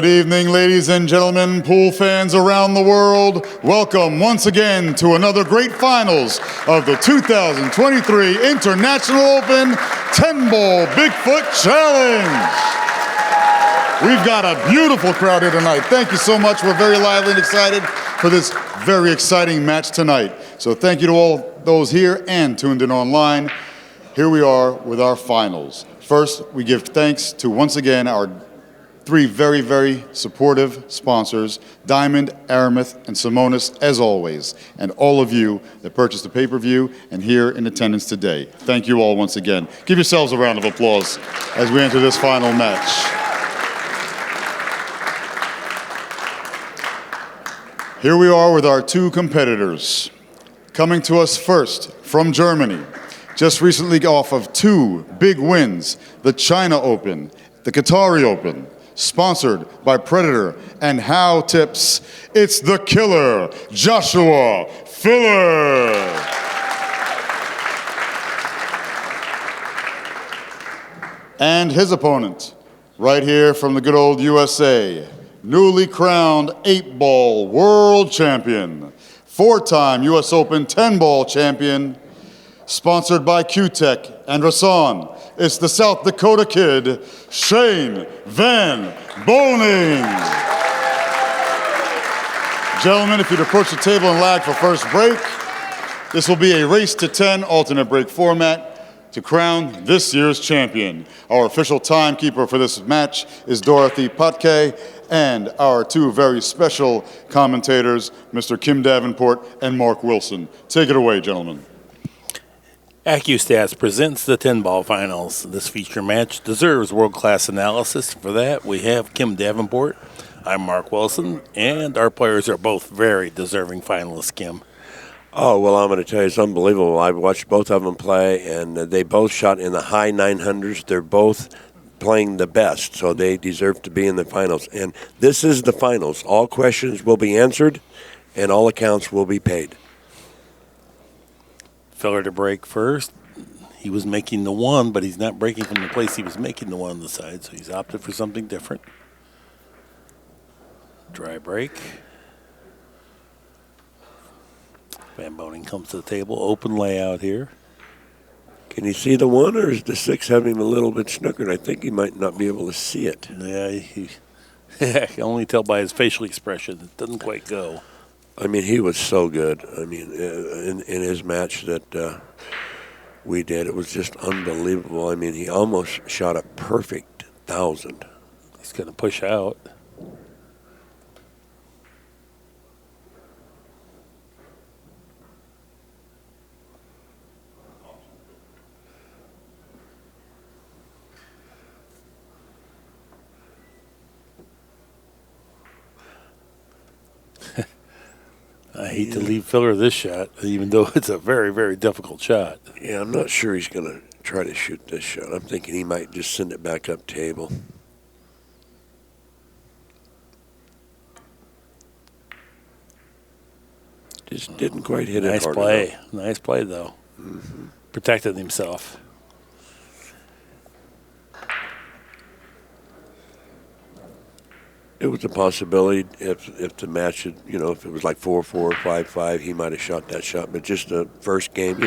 Good evening, ladies and gentlemen, pool fans around the world. Welcome once again to another great finals of the 2023 International Open 10-Ball Bigfoot Challenge. We've got a beautiful crowd here tonight. Thank you so much. We're very lively and excited for this very exciting match tonight. So thank you to all those here and tuned in online. Here we are with our finals. First, we give thanks to, once again, our three very, very supportive sponsors, Diamond, Aramis, and Simonis, as always, and all of you that purchased the pay-per-view and here in attendance today. Thank you all once again. Give yourselves a round of applause as we enter this final match. Here we are with our two competitors. Coming to us first from Germany, just recently off of two big wins, the China Open, the Qatari Open, sponsored by Predator and How Tips, it's the killer, Joshua Filler. And his opponent, right here from the good old USA, newly crowned 8-ball world champion, four-time US Open 10-ball champion, sponsored by Q-Tech and Rason. It's the South Dakota Kid, Filler Van Boening. Gentlemen, if you'd approach the table and lag for first break, this will be a race to 10 alternate break format to crown this year's champion. Our official timekeeper for this match is Dorothy Patke, and our two very special commentators, Mr. Kim Davenport and Mark Wilson. Take it away, gentlemen. ACCUSTATS presents the 10-ball finals. This feature match deserves world-class analysis. For that, we have Kim Davenport. I'm Mark Wilson, and our players are both very deserving finalists, Kim. Oh, well, I'm going to tell you, it's unbelievable. I've watched both of them play, and they both shot in the high 900s. They're both playing the best, so they deserve to be in the finals. And this is the finals. All questions will be answered, and all accounts will be paid. Filler to break first. He was making the one, but he's not breaking from the place he was making the one on the side, so he's opted for something different. Dry break. Van Boening comes to the table. Open layout here. Can you see the one, or is the six having him a little bit snookered? I think he might not be able to see it. Yeah, I can only tell by his facial expression. It doesn't quite go. I mean, he was so good. I mean, in his match that we did, it was just unbelievable. I mean, he almost shot a perfect 1,000. He's going to push out. I hate to leave Filler this shot, even though it's a very, very difficult shot. Yeah, I'm not sure he's going to try to shoot this shot. I'm thinking he might just send it back up table. Just didn't quite hit it hard enough. Nice play, though. Mm-hmm. Protected himself. It was a possibility if the match had, if it was like 4-4, 5-5, he might have shot that shot. But just the first game,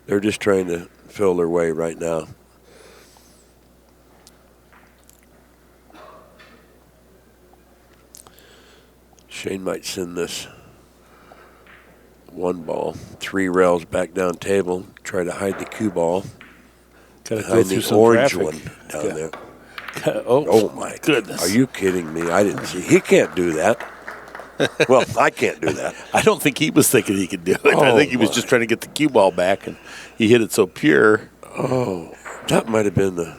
they're just trying to fill their way right now. Shane might send this one ball, 3 rails back down table, try to hide the cue ball. Gotta hide go the orange traffic. one down there. Oh, my goodness. Are you kidding me? I didn't see. He can't do that. Well, I can't do that. I don't think he was thinking he could do it. I think he was just trying to get the cue ball back, and he hit it so pure. Oh, that might have been the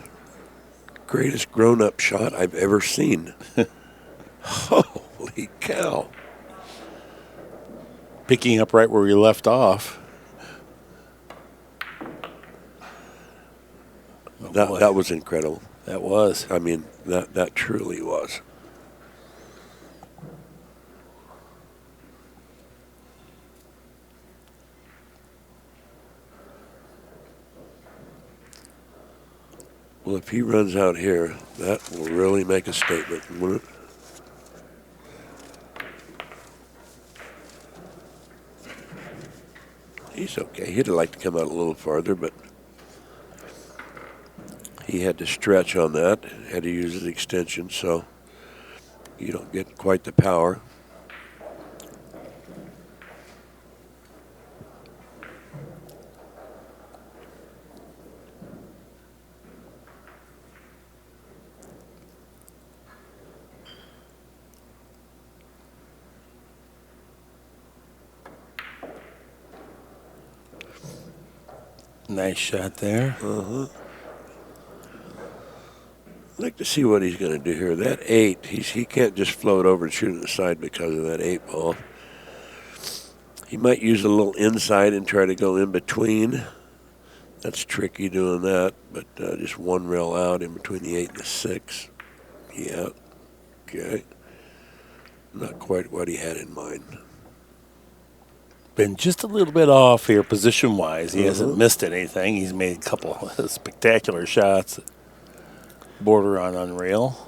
greatest grown-up shot I've ever seen. Holy cow. Picking up right where we left off. That was incredible. That was. I mean, that truly was. Well, if he runs out here, that will really make a statement, won't it? He's okay. He'd like to come out a little farther, but he had to stretch on that, had to use his extension, so you don't get quite the power. Nice shot there. I'd like to see what he's going to do here. That 8, he can't just float over and shoot it aside because of that 8 ball. He might use a little inside and try to go in between. That's tricky doing that, but just one rail out in between the 8 and the 6. Yeah, okay. Not quite what he had in mind. Been just a little bit off here position-wise. He hasn't missed anything. He's made a couple of spectacular shots that border on unreal.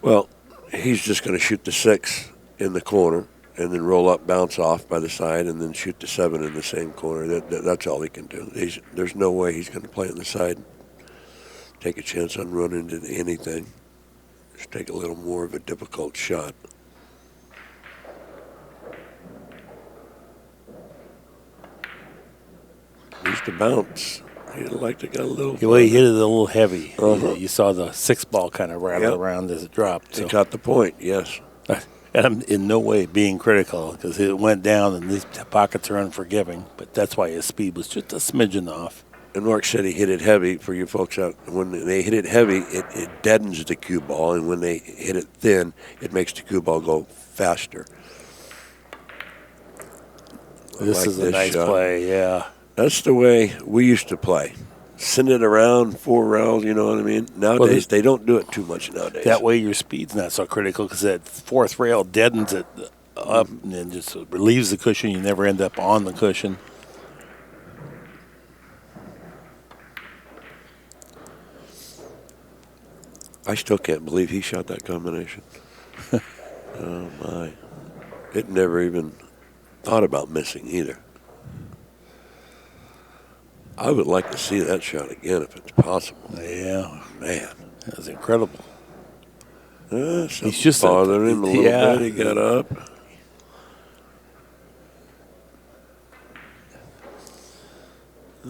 Well, he's just going to shoot the 6 in the corner and then roll up, bounce off by the side, and then shoot the 7 in the same corner. That's all he can do. There's no way he's going to play on the side, take a chance on running into anything. Just take a little more of a difficult shot. Needs to bounce. He'd like to get a little. Well, he hit it a little heavy. You saw the 6 ball kind of rattle around as it dropped. He caught the point, yes. And I'm in no way being critical because it went down and these pockets are unforgiving, but that's why his speed was just a smidgen off. And Mark said he hit it heavy. For you folks out, when they hit it heavy, it deadens the cue ball, and when they hit it thin, it makes the cue ball go faster. This is a nice play, yeah. That's the way we used to play. Send it around 4 rails, you know what I mean? Nowadays, they don't do it too much nowadays. That way your speed's not so critical because that 4th rail deadens it up and then just relieves the cushion. You never end up on the cushion. I still can't believe he shot that combination. Oh, my. It never even thought about missing either. I would like to see that shot again if it's possible. Yeah. Man. That was incredible. He's just bothering him a little bit. He got up.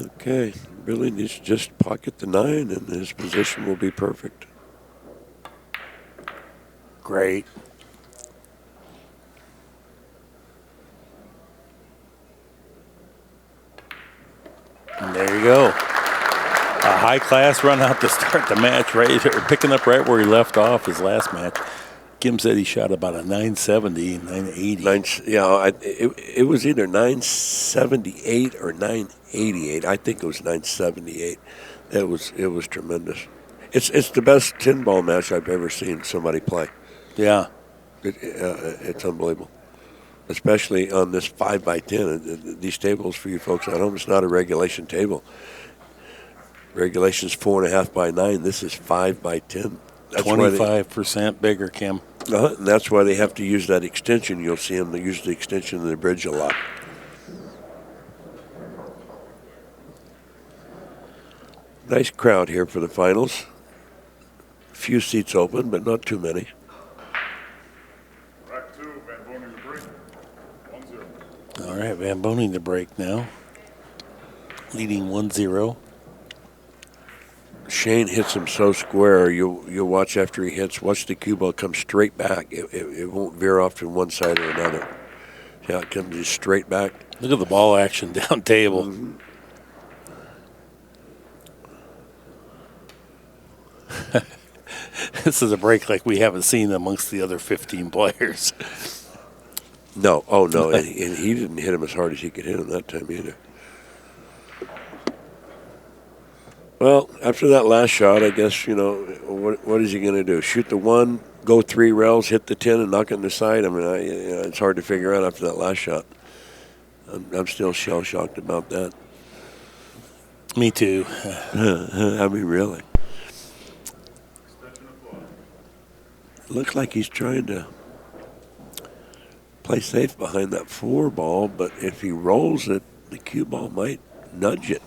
Okay. Really needs to just pocket the 9 and his position will be perfect. Great. And there you go. A high-class run out to start the match, right? Picking up right where he left off his last match. Kim said he shot about a 970, 980. It was either 978 or 988. I think it was 978. It was tremendous. It's the best 10-ball match I've ever seen somebody play. Yeah. It's unbelievable. Especially on this 5x10. These tables for you folks at home, it's not a regulation table. Regulation's 4.5 by 9. This is 5x10. That's 25% bigger, Kim. And that's why they have to use that extension. You'll see them use the extension in the bridge a lot. Nice crowd here for the finals. Few seats open, but not too many. Rack 2, Van Boening to break. 1-0. All right, Van Boening to break now. Leading 1-0. Shane hits him so square. You'll watch after he hits. Watch the cue ball come straight back. It won't veer off to one side or another. See how it comes just straight back. Look at the ball action down table. Mm-hmm. This is a break like we haven't seen amongst the other 15 players. No, oh no, and he didn't hit him as hard as he could hit him that time either. Well, after that last shot, I guess, what is he going to do? Shoot the 1, go 3 rails, hit the 10, and knock it in the side? I mean, it's hard to figure out after that last shot. I'm still shell-shocked about that. Me too. I mean, really. Looks like he's trying to play safe behind that 4 ball, but if he rolls it, The cue ball might nudge it.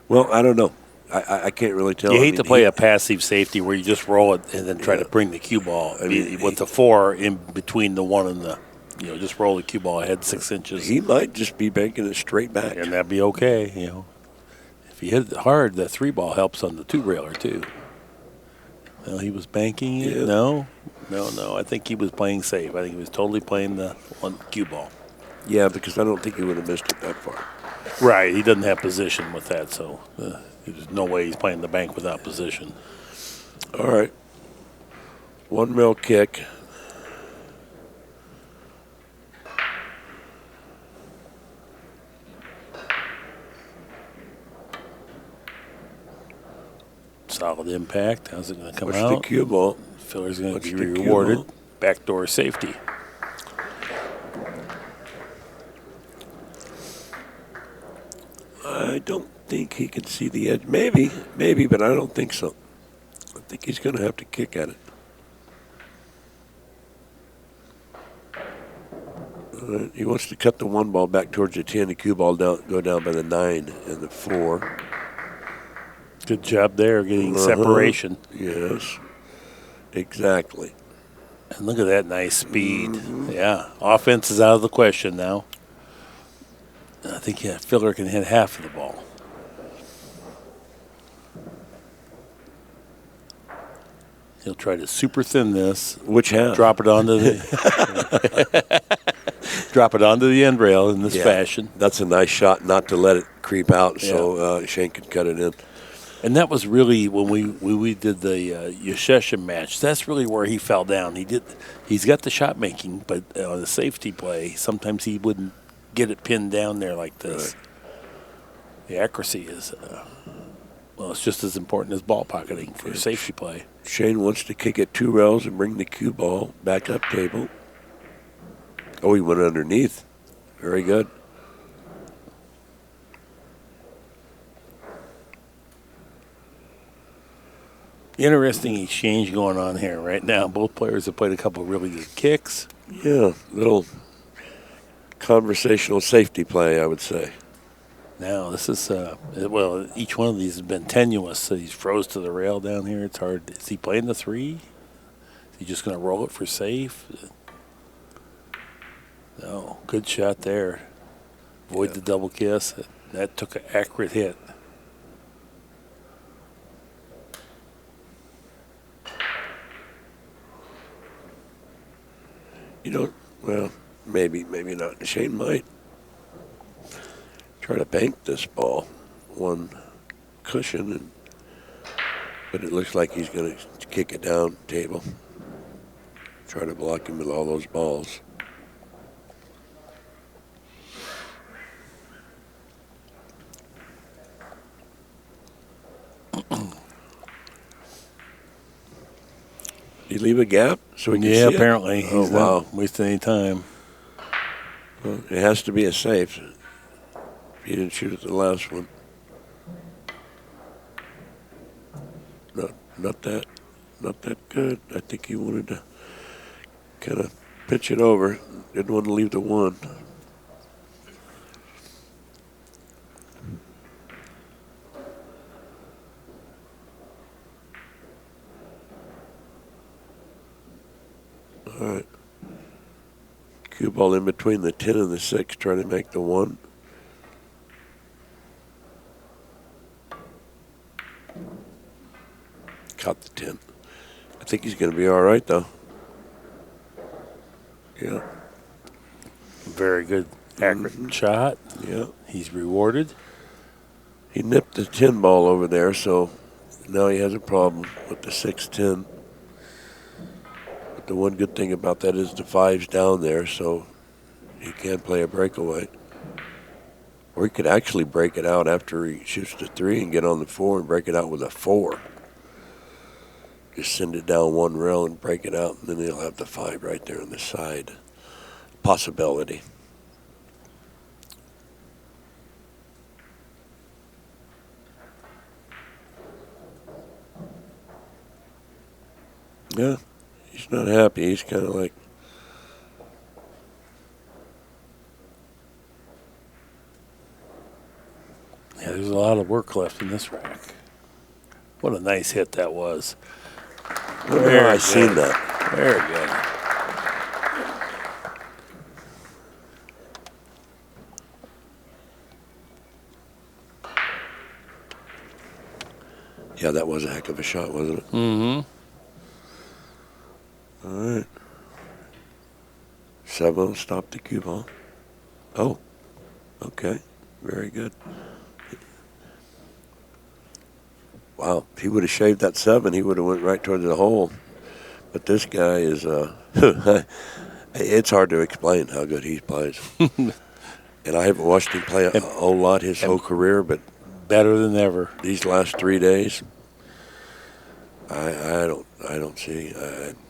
Well, I don't know. I can't really tell. You hate to play a passive safety where you just roll it and then try to bring the cue ball with the 4 in between the 1 and the, just roll the cue ball ahead 6 inches. He might just be banking it straight back. And that'd be okay, If you hit it hard, the 3 ball helps on the 2-railer too. Well, he was banking it. Yeah. No. I think he was playing safe. I think he was totally playing the 1 cue ball. Yeah, because I don't think he would have missed it that far. Right. He doesn't have position with that, so there's no way he's playing the bank without position. All right. 1 rail kick. Solid impact. How's it going to come What's out? the cue ball? Filler's going to be rewarded. Backdoor safety. I don't think he can see the edge. Maybe, but I don't think so. I think he's going to have to kick at it. He wants to cut the 1 ball back towards the 10. The cue ball go down by the 9 and the 4. Good job there, getting separation. Yes, exactly. And look at that nice speed. Yeah, offense is out of the question now. I think Filler can hit half of the ball. He'll try to super thin this. Which half? Drop it onto the end rail in this fashion. That's a nice shot, not to let it creep out, so Shane could cut it in. And that was really when we did the Yeshesha match. That's really where he fell down. He's got the shot making, but on the safety play, sometimes he wouldn't get it pinned down there like this. Right. The accuracy is, it's just as important as ball pocketing for safety play. Shane wants to kick it 2 rails and bring the cue ball back up table. Oh, he went underneath. Very good. Interesting exchange going on here right now. Both players have played a couple of really good kicks. Yeah, little conversational safety play, I would say. Now, this is, each one of these has been tenuous. So he's froze to the rail down here. It's hard. Is he playing the 3? Is he just going to roll it for safe? No, good shot there. Avoid the double kiss. That took an accurate hit. Maybe not. Shane might try to bank this ball 1 cushion, but it looks like he's going to kick it down table. Try to block him with all those balls. Did he leave a gap so we can see apparently. It? He's not wasting any time. Well, it has to be a safe. If he didn't shoot at the last one. Not that good. I think he wanted to kind of pitch it over. Didn't want to leave the 1. All right. Cue ball in between the 10 and the 6, trying to make the 1. Caught the 10. I think he's going to be all right, though. Yeah. Very good, accurate shot. Yeah. He's rewarded. He nipped the 10 ball over there, so now he has a problem with the 6-10. But the one good thing about that is the 5's down there, so he can play a breakaway. Or he could actually break it out after he shoots the 3 and get on the 4 and break it out with a 4. Just send it down 1 rail and break it out, and then he'll have the 5 right there on the side. Possibility. Yeah, he's not happy. He's kind of like, lot of work left in this rack. What a nice hit that was. I've seen that. Very good. Yeah, that was a heck of a shot, wasn't it? Mm-hmm. All right. 7 stop the cue ball. Oh, okay. Very good. Wow, if he would have shaved that 7, he would have went right towards the hole. But this guy is, it's hard to explain how good he plays. And I haven't watched him play a whole lot his whole career, but better than ever. These last 3 days, I don't see.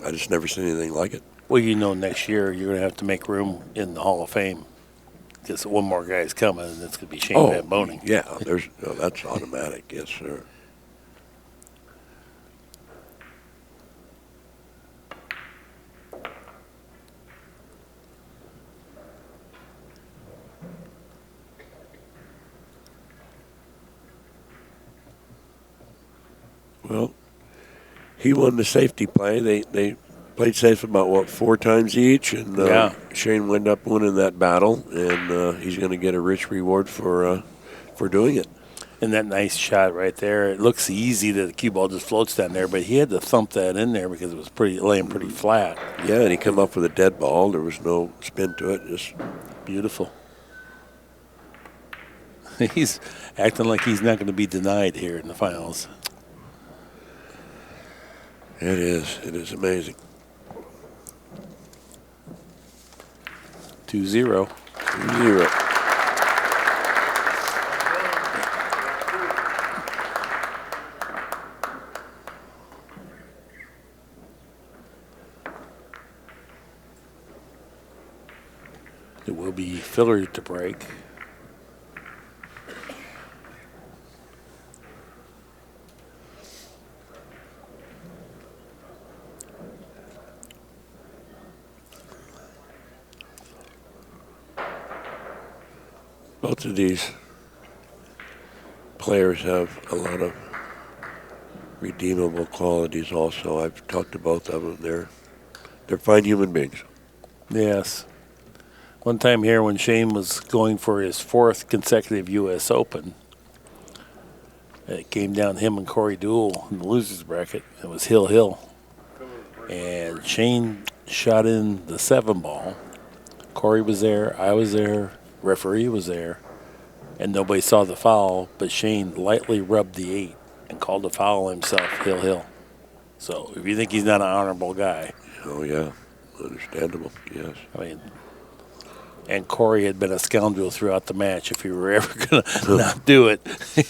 I just never seen anything like it. Well, you know, next year you're going to have to make room in the Hall of Fame because one more guy's coming, and it's going to be Shane Van Boening. Yeah, that's automatic. Yes, sir. Well, he won the safety play. They played safe about, 4 times each, and Shane wound up winning that battle, and he's going to get a rich reward for doing it. And that nice shot right there, it looks easy that the cue ball just floats down there, but he had to thump that in there because it was laying pretty flat. Yeah, and he come up with a dead ball. There was no spin to it. Just beautiful. He's acting like he's not going to be denied here in the finals. It is. It is amazing. 2-0. 2-0. It will be Filler to break. Both of these players have a lot of redeemable qualities also. I've talked to both of them. They're fine human beings. Yes. One time here when Shane was going for his 4th consecutive U.S. Open, it came down him and Corey Duell in the loser's bracket. It was Hill. And Shane shot in the 7 ball. Corey was there, I was there, referee was there, and nobody saw the foul, but Shane lightly rubbed the 8 and called the foul himself, Hill. So if you think he's not an honorable guy. Oh, yeah. Understandable, yes. I mean, and Corey had been a scoundrel throughout the match if he were ever going to not do it,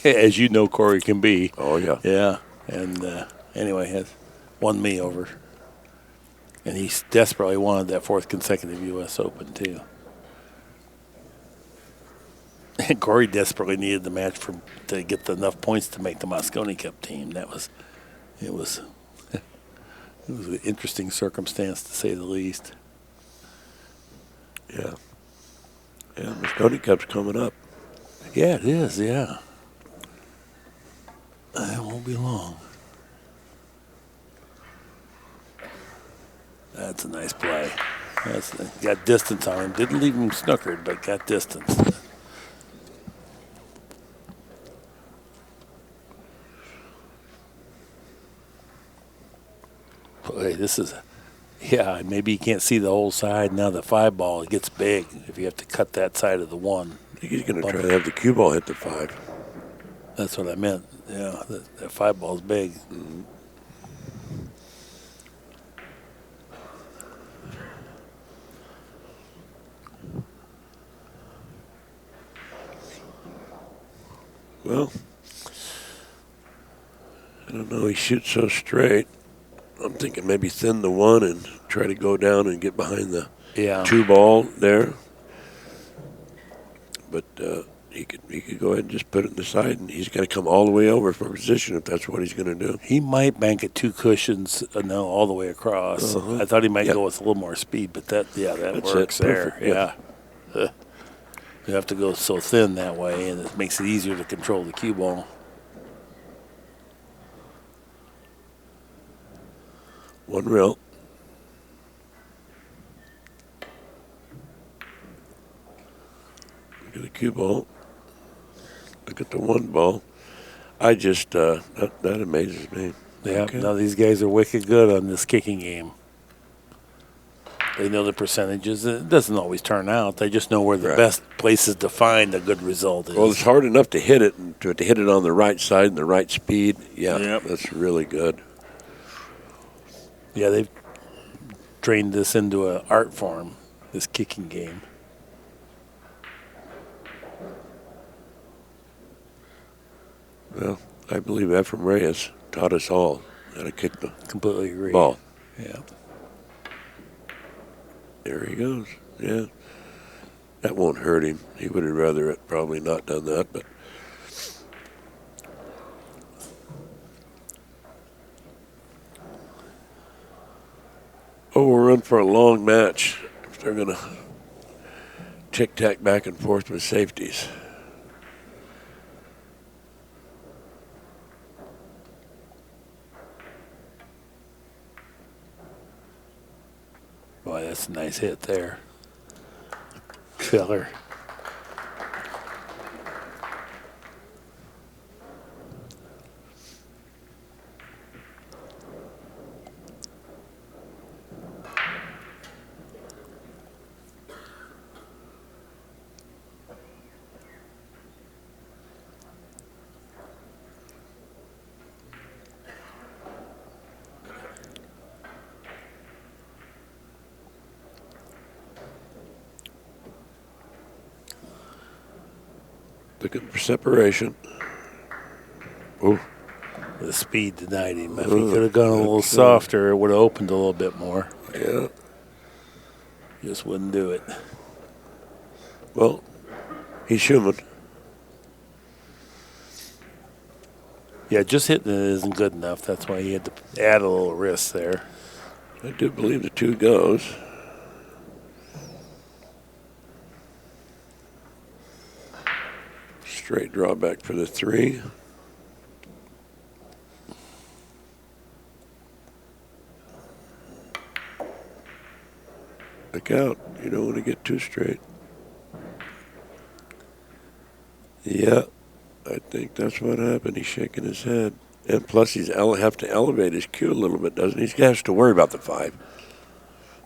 as you know Corey can be. Oh, yeah. Yeah. And anyway, has won me over. And he desperately wanted that 4th consecutive U.S. Open, too. And Corey desperately needed the match to get enough points to make the Moscone Cup team. It was an interesting circumstance, to say the least. Yeah. Yeah, Moscone Cup's coming up. Yeah, it is, yeah. It won't be long. That's a nice play. Got distance on him. Didn't leave him snookered, but got distance. Boy, this is... Yeah, maybe you can't see the whole side. Now the 5 ball, it gets big if you have to cut that side of the 1. I think he's going to try to have the cue ball hit the 5. That's what I meant. Yeah, that 5 ball's big. Mm-hmm. Well, I don't know. He shoots so straight. I'm thinking maybe thin the 1 and try to go down and get behind the 2 ball there. But he could go ahead and just put it in the side, and he's got to come all the way over for position if that's what he's going to do. He might bank it 2 cushions, all the way across. I thought he might go with a little more speed, but that that's works there. Perfect. Yeah. You have to go so thin that way, and it makes it easier to control the cue ball. One real. Look at the cue ball. Look at the one ball. I just, that amazes me. Yeah, Okay. now these guys are wicked good on this kicking game. They know the percentages. It doesn't always turn out. They just know where the Right. best places to find a good result is. Well, it's hard enough to hit it, and to hit it on the right side and the right speed. Yeah, Yep. that's really good. Yeah, they've trained this into an art form, this kicking game. Well, I believe Ephraim Reyes taught us all how to kick the Completely agree. ball. Yeah. There he goes. Yeah. That won't hurt him. He would have rather it probably not done that, but we're in for a long match if they're going to tic-tac back and forth with safeties. Boy, that's a nice hit there. Filler. Looking for separation. Oh, The speed denied him. If he could have gone a little softer, it would have opened a little bit more. yeah. Just wouldn't do it. Well, he's human. Yeah, just hitting it isn't good enough. That's why he had to add a little risk there. I do believe the two goes. Straight drawback for the three. Look out. You don't want to get too straight. Yeah, I think that's what happened. He's shaking his head. And plus, he's have to elevate his cue a little bit, doesn't he? He has to worry about the five.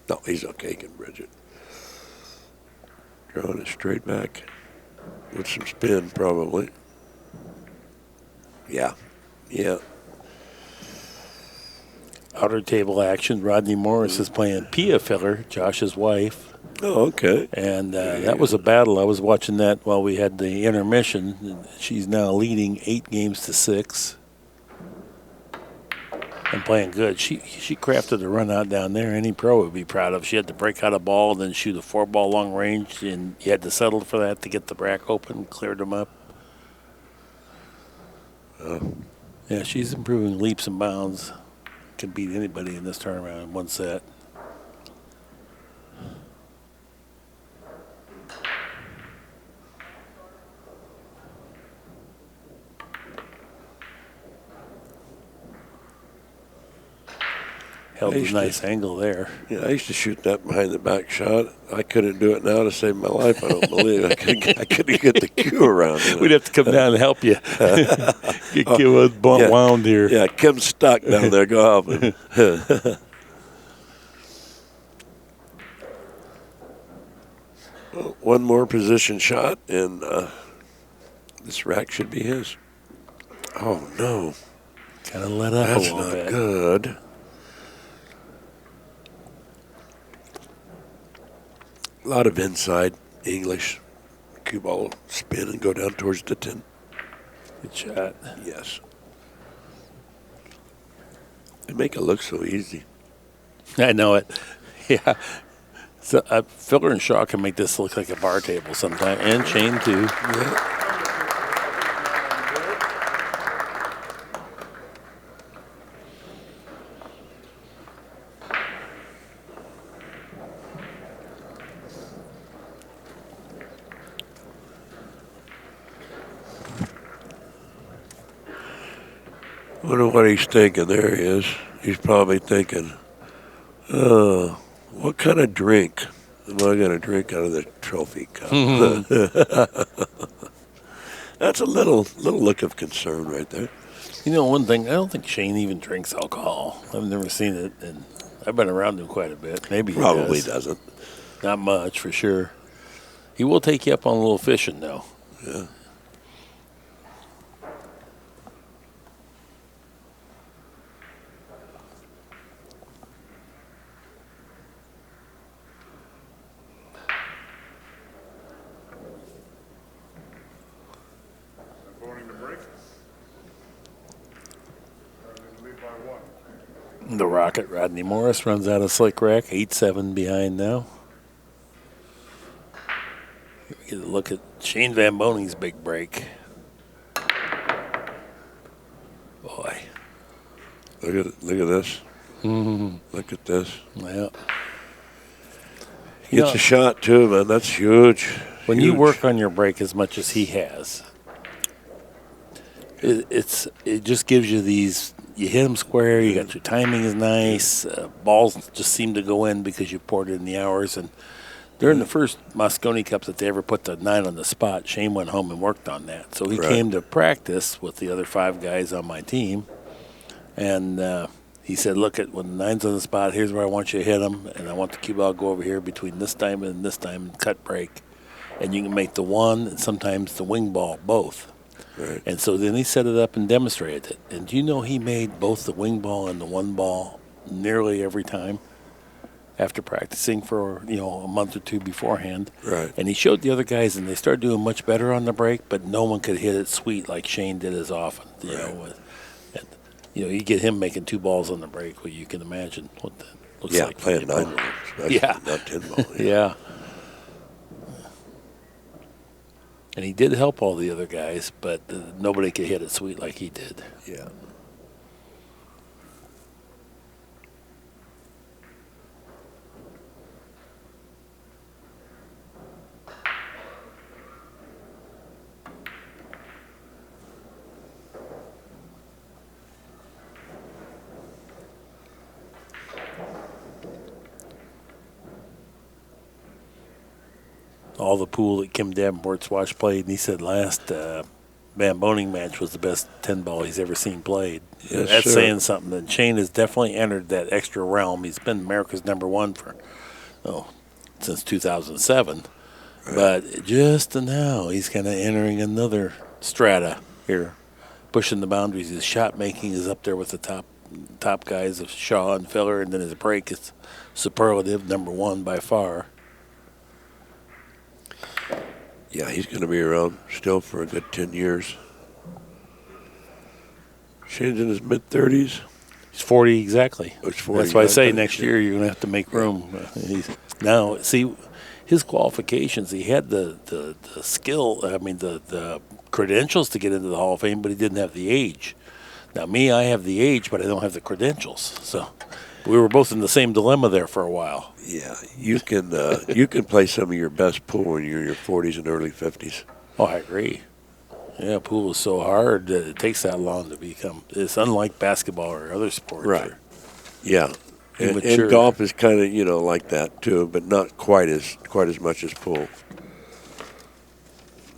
No, he's okay. He can bridge it. Drawing it straight back with some spin, probably. Yeah. Yeah. Outer table action. Rodney Morris is playing Pia Filler, Josh's wife. Oh, okay. And that was a battle. I was watching that while we had the intermission. She's now leading 8-6. And playing good. She crafted a run out down there. Any pro would be proud of. She had to break out a ball, then shoot a 4-ball long range, and you had to settle for that to get the rack open, cleared them up. Yeah, she's improving leaps and bounds. Can beat anybody in this tournament in one set. Held a nice angle there. Yeah, I used to shoot that behind the back shot. I couldn't do it now to save my life. I don't believe I couldn't get the cue around. We'd have to come down and help you. Get wound here. Yeah, Kim's stuck down there. Go help him. Well, one more position shot, and this rack should be his. Oh, no. Kind of let up That's a little bit. not good. A lot of inside English. Cue ball spin and go down towards the 10. Good shot. Yes. They make it look so easy. I know it. Yeah. So Filler and Shaw can make this look like a bar table sometime, and Shane too. Yeah. Wonder what he's thinking. There he is. He's probably thinking, oh, what kind of drink am I going to drink out of the trophy cup? That's a little look of concern right there. You know, one thing, I don't think Shane even drinks alcohol. I've never seen it, and I've been around him quite a bit. Maybe he Probably does. doesn't. Not much, for sure. He will take you up on a little fishing, though. Yeah. The Rocket, Rodney Morris, runs out of slick rack, 8-7 behind now. Here we get a look at Shane Van Boening's big break. Boy. Look at this. Mm-hmm. Look at this. Yeah. He gets a shot, too, man. That's huge. When you work on your break as much as he has, it just gives you these. You hit them square. You got your timing is nice. Balls just seem to go in because you poured in the hours. And during the first Moscone Cup that they ever put the 9 on the spot, Shane went home and worked on that. So he came to practice with the other 5 guys on my team, and he said, "Look at when the 9's on the spot. Here's where I want you to hit them, and I want the cue ball to go over here between this time and this time and cut break, and you can make the 1 and sometimes the wing ball both." Right. And so then he set it up and demonstrated it. And do you know he made both the wing ball and the 1 ball nearly every time after practicing for, a month or 2 beforehand. Right. And he showed the other guys, and they started doing much better on the break, but no one could hit it sweet like Shane did as often. You get him making 2 balls on the break. Well, you can imagine what that looks like. Playing 9 ball, especially not 10 ball. Yeah. And he did help all the other guys, but nobody could hit it sweet like he did. Yeah. All the pool that Kim Davenport's watched played, and he said last Van Boening match was the best 10 ball he's ever seen played. Yes, That's sir. saying something. And Shane has definitely entered that extra realm. He's been America's #1 for since 2007. Right. But just now, he's kind of entering another strata here, pushing the boundaries. His shot making is up there with the top guys of Shaw and Filler, and then his break is superlative, #1 by far. Yeah, he's going to be around still for a good 10 years. Shane's in his mid-30s. He's 40 exactly. He's 40. That's why I say next year you're going to have to make room. Now, see, his qualifications, he had the skill, the credentials to get into the Hall of Fame, but he didn't have the age. Now, me, I have the age, but I don't have the credentials. So we were both in the same dilemma there for a while. Yeah, you can play some of your best pool when you're in your 40s and early 50s. Oh, I agree. Yeah, pool is so hard that it takes that long to become. It's unlike basketball or other sports. Right. Yeah. And golf is kind of like that too, but not quite as much as pool.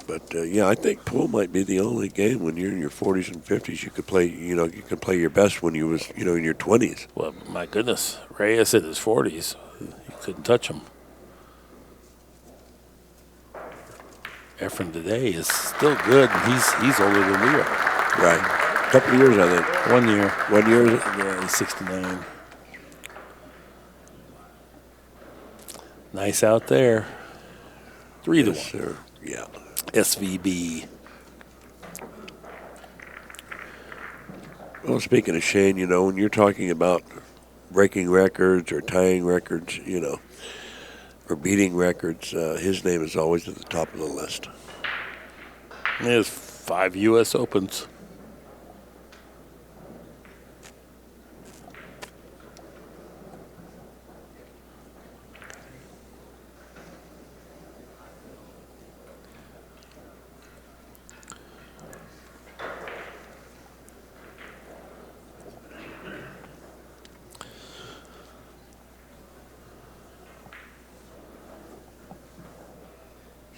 But I think pool might be the only game when you're in your 40s and 50s you could play. You can play your best when you was in your 20s. Well, my goodness, Reyes in his 40s, you couldn't touch him. Efren today is still good. He's older than we are. Right. A couple of years, I think. 1 year. 1 year. Yeah, he's 69. Nice out there. 3-1. Sir. Yeah. SVB. Well, speaking of Shane, when you're talking about breaking records or tying records, or beating records, his name is always at the top of the list. He has 5 U.S. Opens.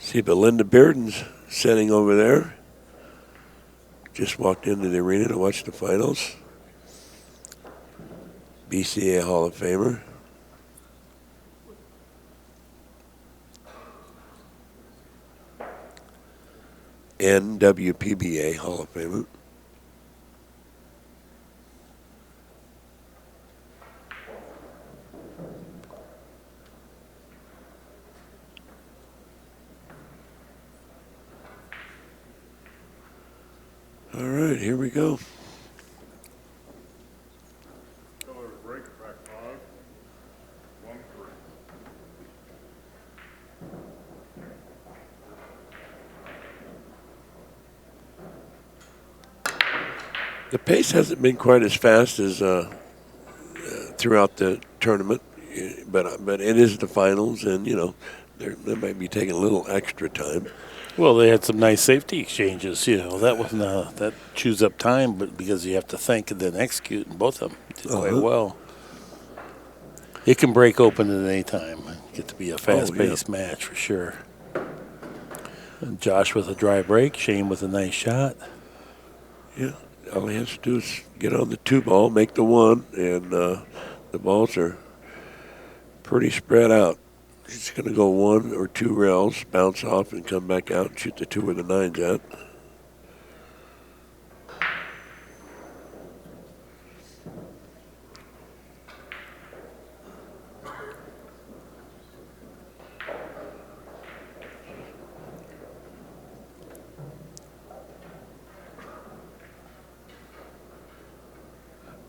See, Belinda Bearden's sitting over there. Just walked into the arena to watch the finals. BCA Hall of Famer. And WPBA Hall of Famer. All right, here we go. The pace hasn't been quite as fast as throughout the tournament, but it is the finals, and they might be taking a little extra time. Well, they had some nice safety exchanges. That wasn't that chews up time, but because you have to think and then execute, and both of them did quite well. It can break open at any time. Get to be a fast-paced match for sure. And Josh with a dry break, Shane with a nice shot. Yeah. All he has to do is get on the 2-ball, make the 1, and the balls are pretty spread out. He's going to go 1 or 2 rails, bounce off, and come back out and shoot the 2 or the 9s at.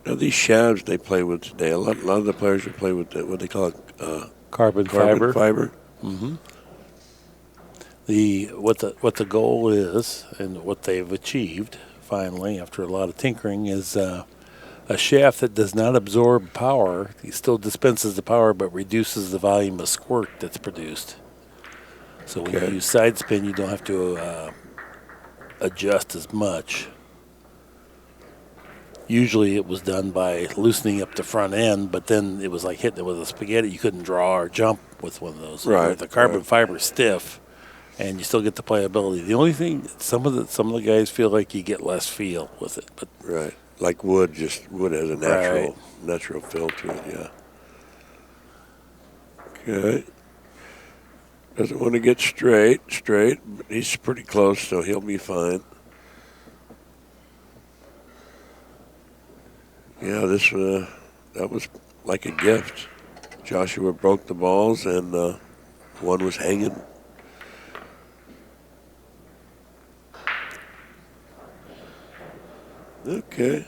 Now these shavs they play with today, a lot of the players will play with what they call carbon fiber. Mm-hmm. What the goal is and what they've achieved finally after a lot of tinkering is a shaft that does not absorb power. It still dispenses the power but reduces the volume of squirt that's produced. So when you use side spin, you don't have to adjust as much. Usually it was done by loosening up the front end, but then it was like hitting it with a spaghetti. You couldn't draw or jump with one of those. Right. The carbon fiber is stiff, and you still get the playability. The only thing, some of the guys feel like you get less feel with it. But right, like wood has a natural feel to it. Yeah. Okay. Doesn't want to get straight, but he's pretty close, so he'll be fine. Yeah, that was like a gift. Joshua broke the balls, and one was hanging. Okay.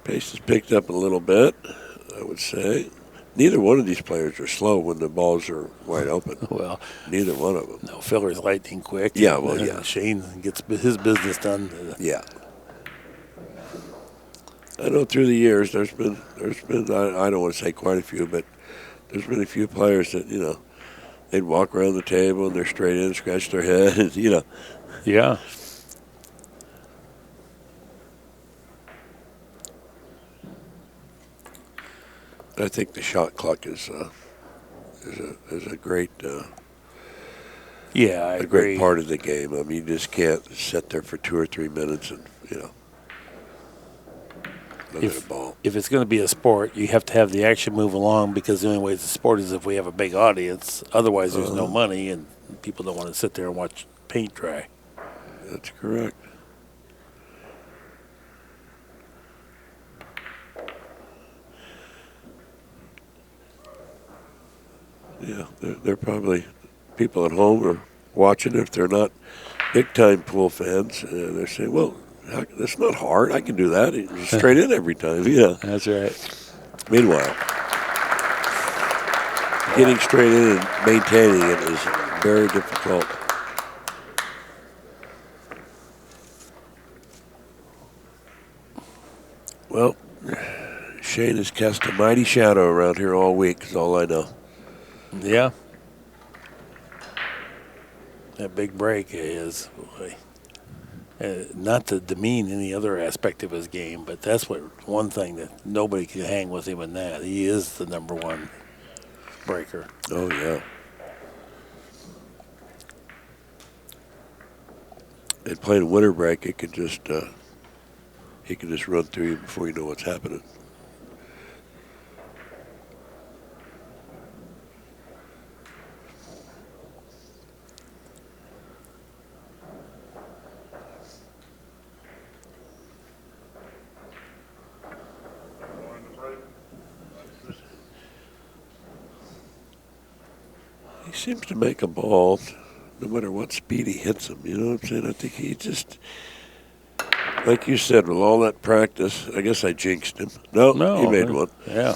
Pace has picked up a little bit, I would say. Neither one of these players are slow when the balls are wide open. Well, neither one of them. No, Filler's lightning quick. Yeah, well, yeah. Shane gets his business done. Yeah. I know through the years there's been I don't want to say quite a few, but there's been a few players that they'd walk around the table and they're straight in, scratch their head, and Yeah. I think the shot clock is a great I agree. Great part of the game. I mean, you just can't sit there for 2 or 3 minutes and look at a ball. If it's going to be a sport, you have to have the action move along, because the only way it's a sport is if we have a big audience. Otherwise, there's no money, and people don't want to sit there and watch paint dry. That's correct. Yeah, they're probably people at home are watching. If they're not big-time pool fans, they're saying, well, that's not hard. I can do that. It's straight in every time. Yeah. That's right. Meanwhile, getting straight in and maintaining it is very difficult. Well, Shane has cast a mighty shadow around here all week, is all I know. Yeah. That big break is, boy. Not to demean any other aspect of his game, but that's one thing that nobody can hang with him in that. He is the number one breaker. Oh, yeah. and playing winter break, it could just he can just run through you before you know what's happening. He seems to make a ball no matter what speed he hits him. You know what I'm saying? I think he just, like you said, with all that practice, I guess I jinxed him. No, he made one. Yeah.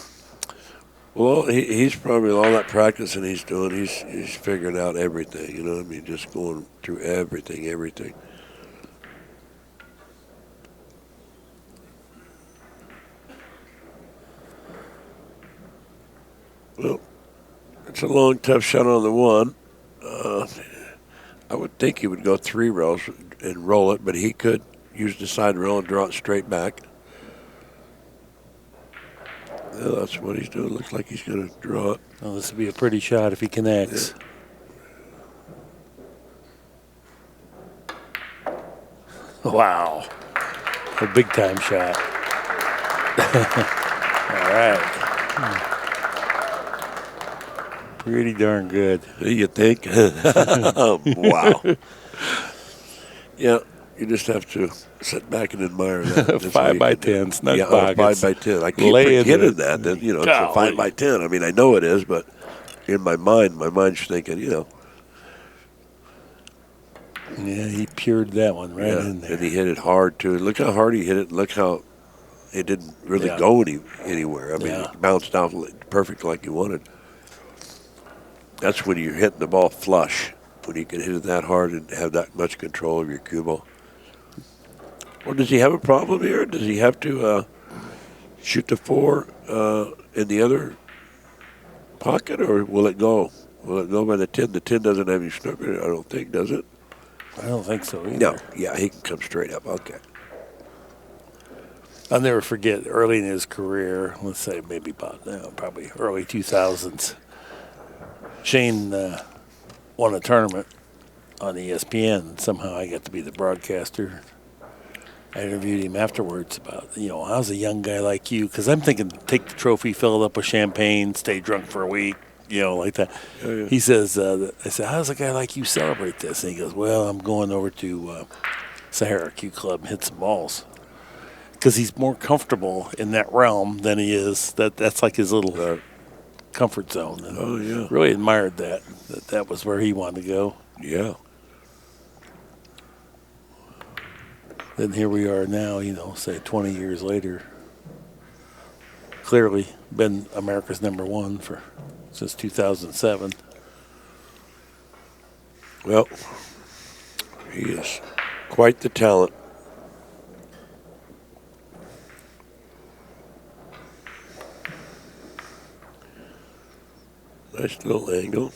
Well, he's probably all that practice and he's doing, he's figuring out everything. You know what I mean? Just going through everything. Well, it's a long, tough shot on the one. I would think he would go 3 rows and roll it, but he could use the side roll and draw it straight back. Yeah, that's what he's doing. Looks like he's going to draw it. Well, this would be a pretty shot if he connects. Yeah. Wow. A big-time shot. All right. Pretty darn good. You think? Wow. Yeah, you just have to sit back and admire that. 5 by 10, snug pockets. 5 by 10. I keep forgetting that. You know, it's a 5 by 10. I mean, I know it is, but in my mind's thinking, you know. Yeah, he pured that one right in there. And he hit it hard, too. Look how hard he hit it. Look how it didn't really go anywhere. I mean, it bounced out perfect like you wanted. That's when you're hitting the ball flush, when you can hit it that hard and have that much control of your cue ball. Or does he have a problem here? Does he have to shoot the 4 in the other pocket, or will it go? Will it go by the 10? The 10 doesn't have any snooker, I don't think, does it? I don't think so either. No, yeah, he can come straight up. Okay. I'll never forget early in his career, let's say maybe about probably early 2000s, Shane won a tournament on ESPN. Somehow I got to be the broadcaster. I interviewed him afterwards about, how's a young guy like you? Because I'm thinking, take the trophy, fill it up with champagne, stay drunk for a week, like that. Yeah. He says, I said, how's a guy like you celebrate this? And he goes, well, I'm going over to Sahara Q Club and hit some balls. Because he's more comfortable in that realm than he is. That's like his little comfort zone. And really admired that was where he wanted to go. Yeah. Then here we are now, say 20 years later. Clearly been America's #1 since 2007. Well, he is quite the talent. Nice little angle.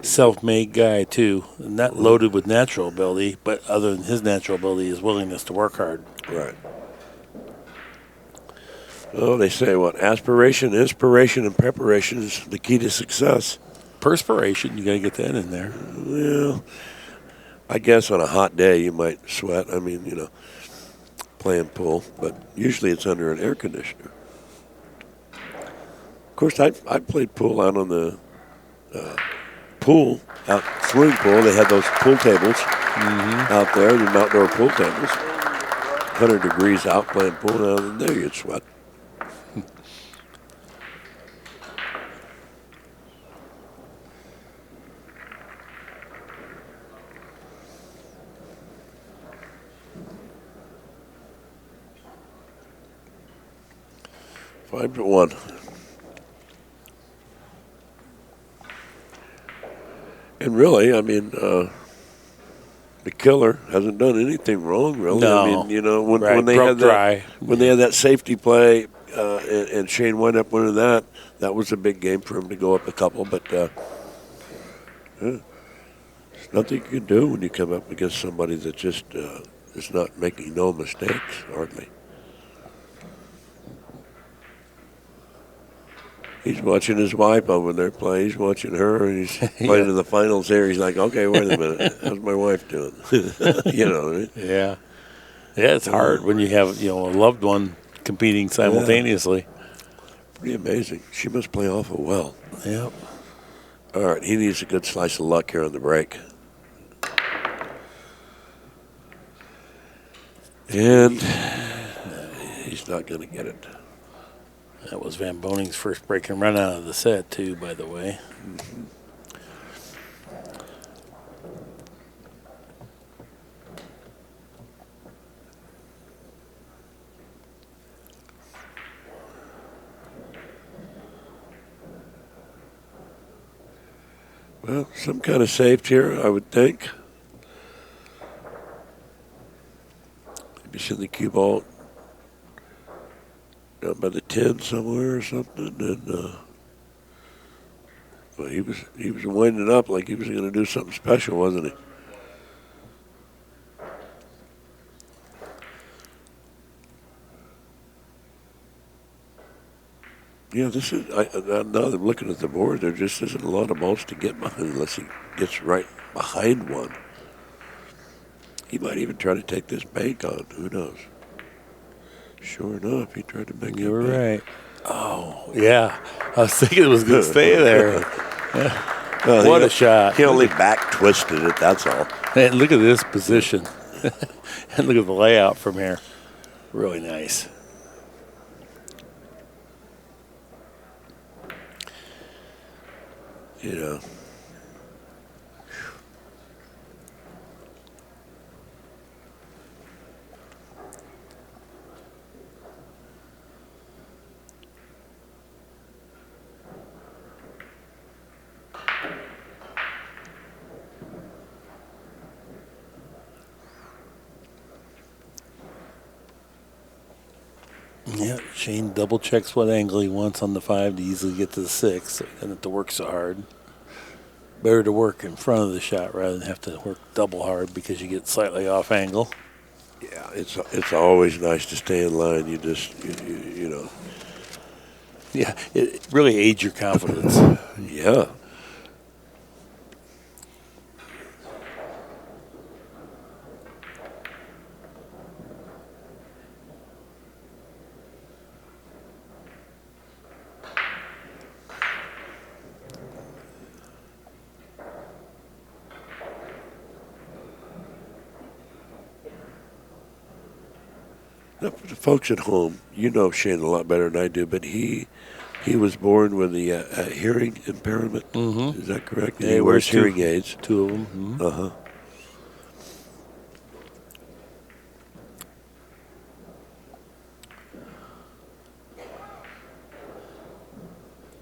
Self-made guy, too. Not loaded with natural ability, but other than his natural ability, his willingness to work hard. Right. Well, they say aspiration, inspiration, and preparation is the key to success. Perspiration, you got to get that in there. Well, I guess on a hot day you might sweat. I mean, playing pool, but usually it's under an air conditioner. Of course, I played pool out on the swimming pool. They had those pool tables out there, the outdoor pool tables. 100 degrees out playing pool. Now there you'd sweat. Five to 1. And really, I mean, the killer hasn't done anything wrong, really. No. I mean, when they had that safety play and Shane wound up winning that was a big game for him to go up a couple. But there's nothing you can do when you come up against somebody that just is not making no mistakes, hardly. He's watching his wife over there play. He's watching her, and he's playing in the finals there. He's like, okay, wait a minute. How's my wife doing? You know. Right? Yeah. Yeah, it's hard when you have, a loved one competing simultaneously. Pretty amazing. She must play awful well. Yep. All right, he needs a good slice of luck here on the break. And he's not going to get it. That was Van Boening's first break and run out of the set, too, by the way. Mm-hmm. Well, some kind of safe here, I would think. Maybe send the cue ball down by the 10 somewhere or something. And well, he was winding up like he was going to do something special, wasn't he? Yeah, this is. Now that I'm looking at the board, there just isn't a lot of balls to get behind unless he gets right behind one. He might even try to take this bank on. Who knows? Sure enough, he tried to make it. You were right. Oh, yeah. I was thinking it was going to stay there. Well, what a shot. He only back twisted it, that's all. And look at this position. And look at the layout from here. Really nice. You know. Yeah, Shane double checks what angle he wants on the 5 to easily get to the 6, so he doesn't have to work so hard. Better to work in front of the shot rather than have to work double hard because you get slightly off angle. Yeah, it's always nice to stay in line. You just, you know. Yeah, it really aids your confidence. Yeah. Now, for the folks at home, you know Shane a lot better than I do, but he was born with the hearing impairment. Mm-hmm. Is that correct? Yeah, he wears hearing aids. 2 of them. Mm-hmm. Uh-huh.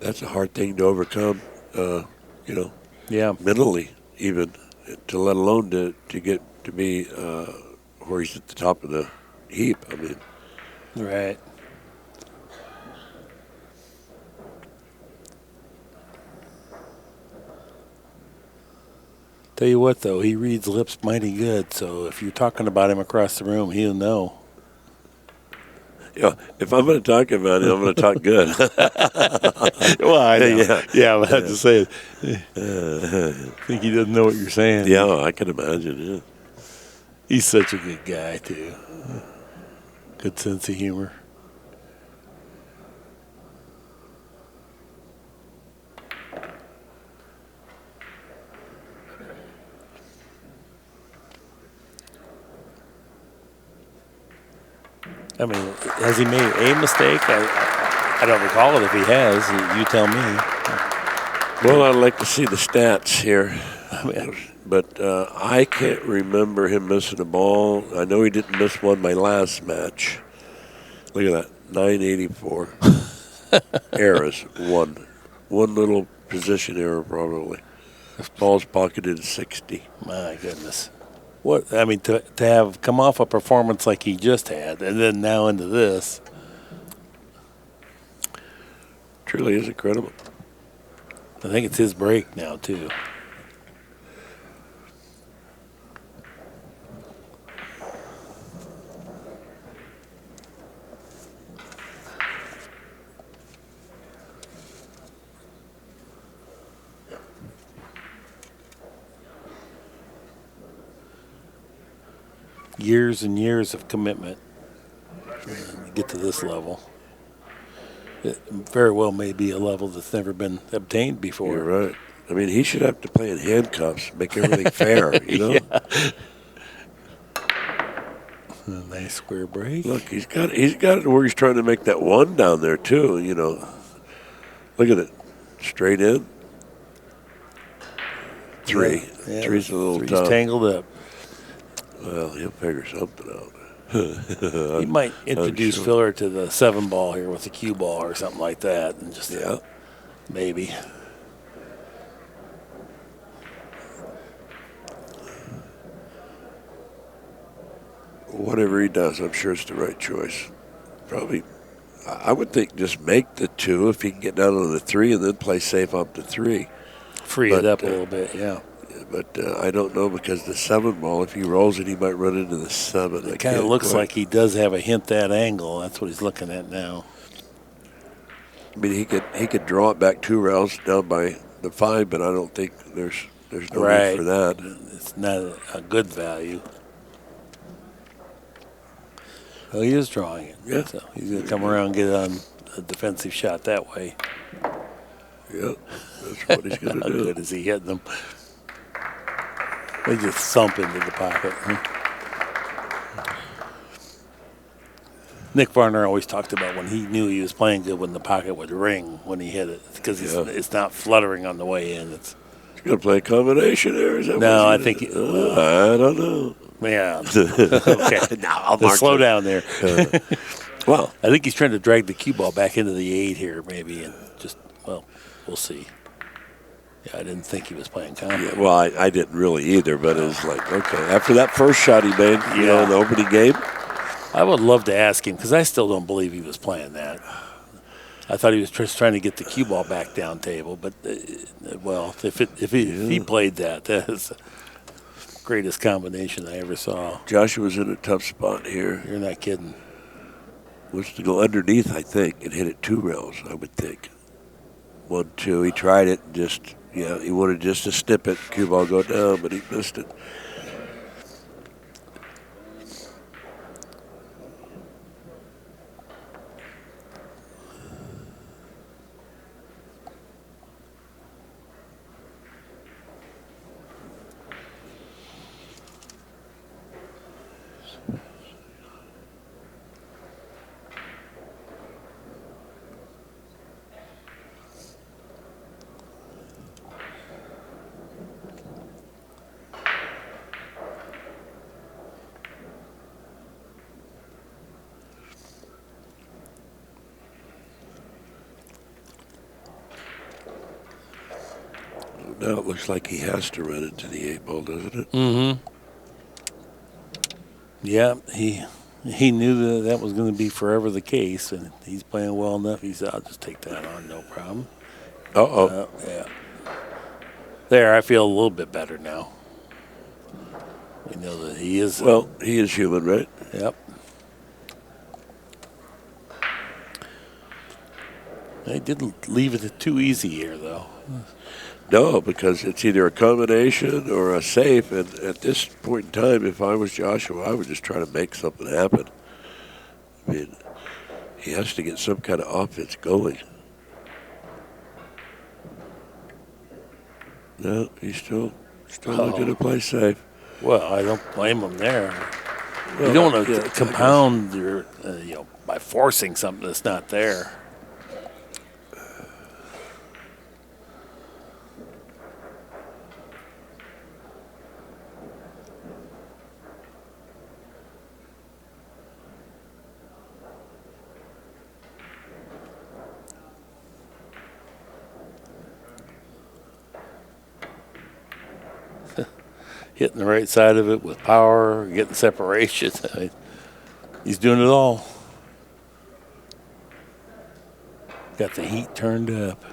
That's a hard thing to overcome, you know. Yeah. Mentally, even, to let alone to get to be where he's at the top of the heap. I mean, right. Tell you what, though, he reads lips mighty good. So if you're talking about him across the room, he'll know. Yeah, if I'm going to talk about him, I'm going to talk good. Well, I know. Yeah, but I have to say, I think he doesn't know what you're saying. Yeah, I can imagine. Yeah. He's such a good guy too. Good sense of humor. I mean, has he made a mistake? I don't recall it if he has. You tell me. Well, I'd like to see the stats here. But I can't remember him missing a ball. I know he didn't miss one my last match. Look at that, 984. Errors, one. One little position error probably. Ball's pocketed at 60. My goodness. What I mean, to have come off a performance like he just had and then now into this. Truly is incredible. I think it's his break now, too. years and years of commitment to get to this level. It very well may be a level that's never been obtained before. You're right. I mean, he should have to play in handcuffs, make everything fair, you know? Yeah. A nice square break. Look, he's got it where he's trying to make that one down there, too, you know. Look at it. Straight in. Three. Yeah, Three's a little three's tough. tangled up. Well, he'll figure something out. He might introduce Filler to the 7-ball here with the cue ball or something like that, and just maybe. Whatever he does, I'm sure it's the right choice. Probably, I would think just make the 2 if he can get down to the 3 and then play safe up to 3. Free it up a little bit, yeah. But I don't know because the 7-ball, if he rolls it, he might run into the 7. It kind of looks like he does have a hint that angle. That's what he's looking at now. I mean, he could draw it back 2 rails down by the 5, but I don't think there's no need for that. It's not a good value. Well, he is drawing it. Yeah. So he's going to come around and get on a defensive shot that way. Yeah, that's what he's going to do. How good is he hitting them? They just thump into the pocket. Nick Varner always talked about when he knew he was playing good when the pocket would ring when he hit it because it's not fluttering on the way in. He's going to play a combination there? Is that no, I think I don't know. Yeah. Okay. No, Let's slow down there. Well, I think he's trying to drag the cue ball back into the 8 here, maybe, and just we'll see. Yeah, I didn't think he was playing combat. Yeah, well, I didn't really either, but it was like, okay. After that first shot he made, you know, in the opening game. I would love to ask him because I still don't believe he was playing that. I thought he was just trying to get the cue ball back down table, but, if he played that, that's the greatest combination I ever saw. Joshua's in a tough spot here. You're not kidding. Wants to go underneath, I think, and hit it 2 rails, I would think. 1, 2. He tried it, he wanted just to snip it, cue ball go down, but he missed it. Now it looks like he has to run into the 8-ball, doesn't it? Mm-hmm. Yeah, he knew that was going to be forever the case, and he's playing well enough. He said, I'll just take that on, no problem. Yeah. There, I feel a little bit better now. We know that he is. Well, he is human, right? Yep. They didn't leave it too easy here, though. No, because it's either a combination or a safe, and at this point in time, if I was Joshua, I would just try to make something happen. I mean, he has to get some kind of offense going. No, he's still looking to play safe. Well, I don't blame him there. Well, you don't want to compound your, by forcing something that's not there. Hitting the right side of it with power, getting separation. I mean, he's doing it all. Got the heat turned up.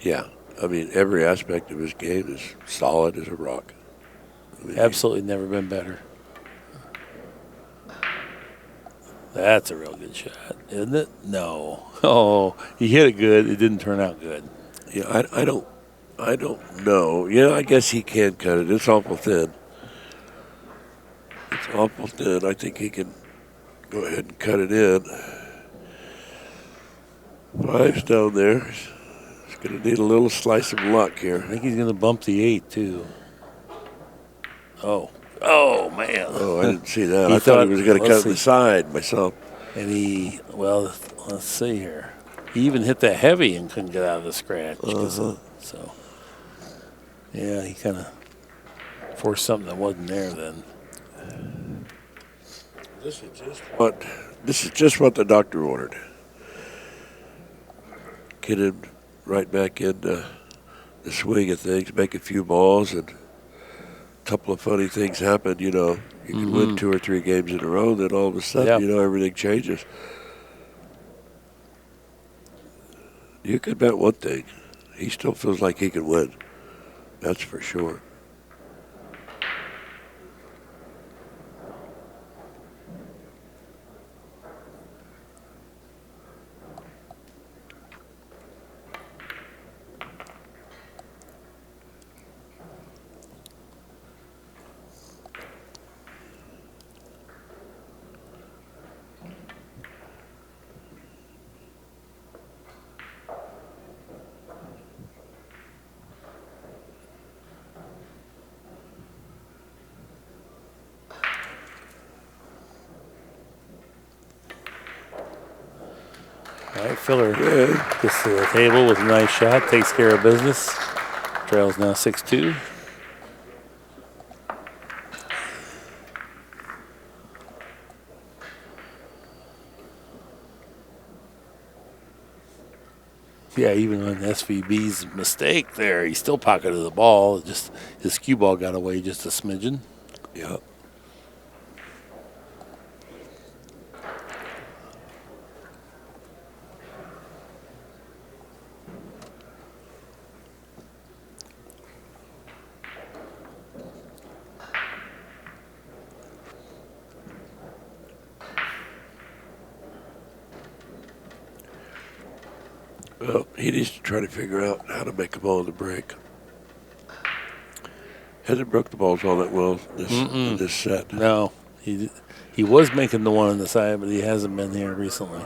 Yeah, I mean, every aspect of his game is solid as a rock. I mean, Absolutely never been better. That's a real good shot, isn't it? No. Oh, he hit it good. It didn't turn out good. Yeah, I don't know. Yeah, I guess he can cut it. It's awful thin. It's awful thin. I think he can go ahead and cut it in. 5's down there. He's going to need a little slice of luck here. I think he's going to bump the 8, too. Oh, man. Oh, I didn't see that. I thought he was going to cut the side myself. And well, let's see here. He even hit that heavy and couldn't get out of the scratch. So, yeah, he kind of forced something that wasn't there then. This is just what the doctor ordered. Get him right back in the swing of things, make a few balls, and a couple of funny things happen. You know, you can win 2 or 3 games in a row, then all of a sudden, you know, everything changes. You could bet one thing. He still feels like he can win. That's for sure. All right, Filler gets to the table with a nice shot, takes care of business. Trails now 6-2. Yeah, even on SVB's mistake there, he still pocketed the ball. Just his cue ball got away just a smidgen. Yeah. Well, he needs to try to figure out how to make a ball in the break. Hasn't broke the balls all that well this set. No, he was making the one on the side, but he hasn't been here recently.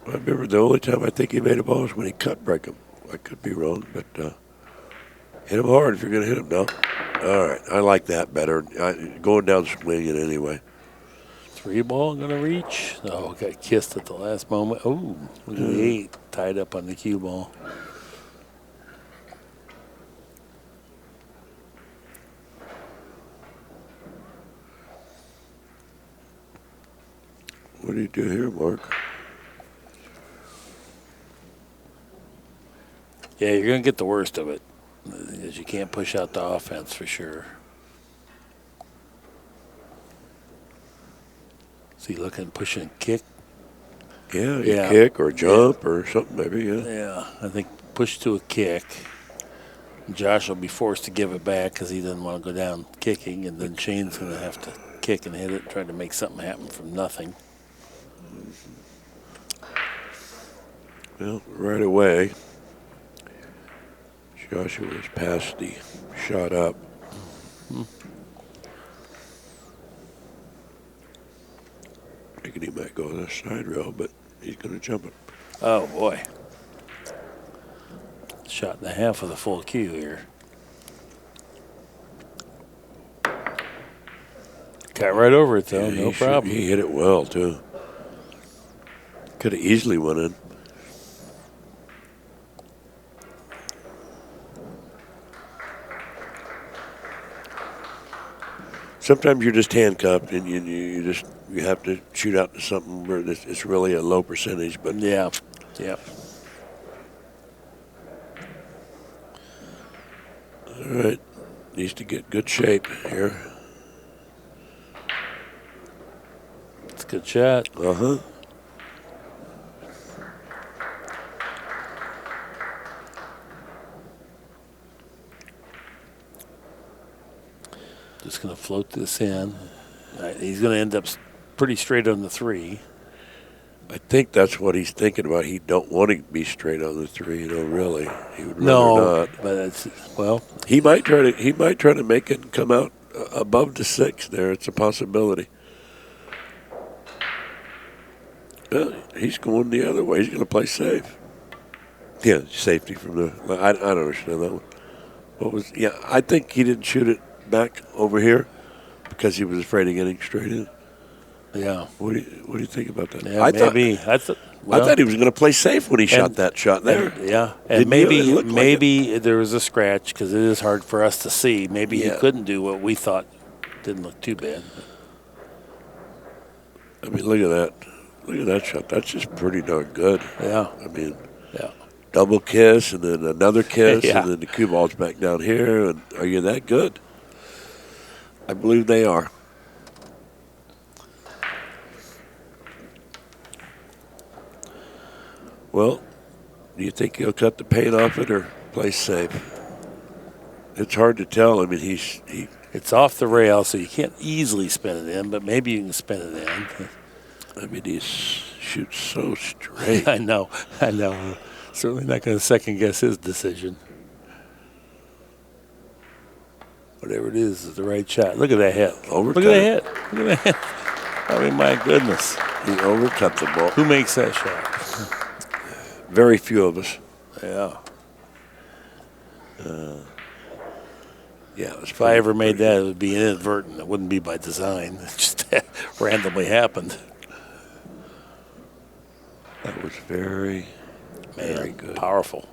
I remember the only time I think he made a ball was when he cut break him. I could be wrong, but hit him hard if you're going to hit him now. All right, I like that better. Going down swinging anyway. 3 ball going to reach. Oh, got kissed at the last moment. Oh, look at the 8 tied up on the cue ball. What do you do here, Mark? Yeah, you're going to get the worst of it, because you can't push out the offense for sure. So you looking, pushing, kick? Yeah, kick or jump or something maybe, Yeah, I think push to a kick. Josh will be forced to give it back because he doesn't want to go down kicking, and then Shane's going to have to kick and hit it, try to make something happen from nothing. Well, right away, Joshua was past the shot up. Thinking he might go on the side rail, but he's going to jump it. Oh, boy. Shot and a half of the full cue here. Got right over it, though. No problem. He hit it well, too. Could have easily went in. Sometimes you're just handcuffed, and you have to shoot out to something where it's really a low percentage. But yeah. All right, needs to get good shape here. It's a good shot. Just going to float this in. He's going to end up pretty straight on the 3. I think that's what he's thinking about. He don't want to be straight on the 3, really. He would rather No, not. but it's, well, He might try to make it and come out above the 6 there. It's a possibility. Well, he's going the other way. He's going to play safe. Yeah, safety from the. I don't understand that one. What was? Yeah, I think he didn't shoot it back over here because he was afraid of getting straight in. yeah. What do you think about that? Yeah, maybe. I thought he was going to play safe when he shot that shot there. And Didn't maybe there was a scratch because it is hard for us to see. Maybe he couldn't do what we thought. Didn't look too bad. I mean, look at that. Look at that shot. That's just pretty darn good. Yeah. I mean, yeah. Double kiss and then another kiss Yeah. and then the cue ball's back down here. And are you that good? I believe they are. Well, do you think he'll cut the paint off it or play safe? It's hard to tell. I mean, it's off the rail, so you can't easily spin it in, but maybe you can spin it in. I mean, he shoots so straight. I know. Certainly not going to second guess his decision. Whatever it is the right shot. Look at that hit. Look at that hit. Look at that hit. I mean, my goodness. He overcut the ball. Who makes that shot? Very few of us. Yeah. Yeah. If I ever made that, it would be inadvertent. It wouldn't be by design. It just randomly happened. That was very good. Powerful.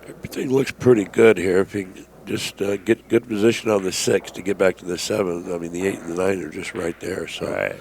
Everything looks pretty good here. If you can just get good position on the 6 to get back to the 7, I mean, the 8 and the 9 are just right there. So. Right.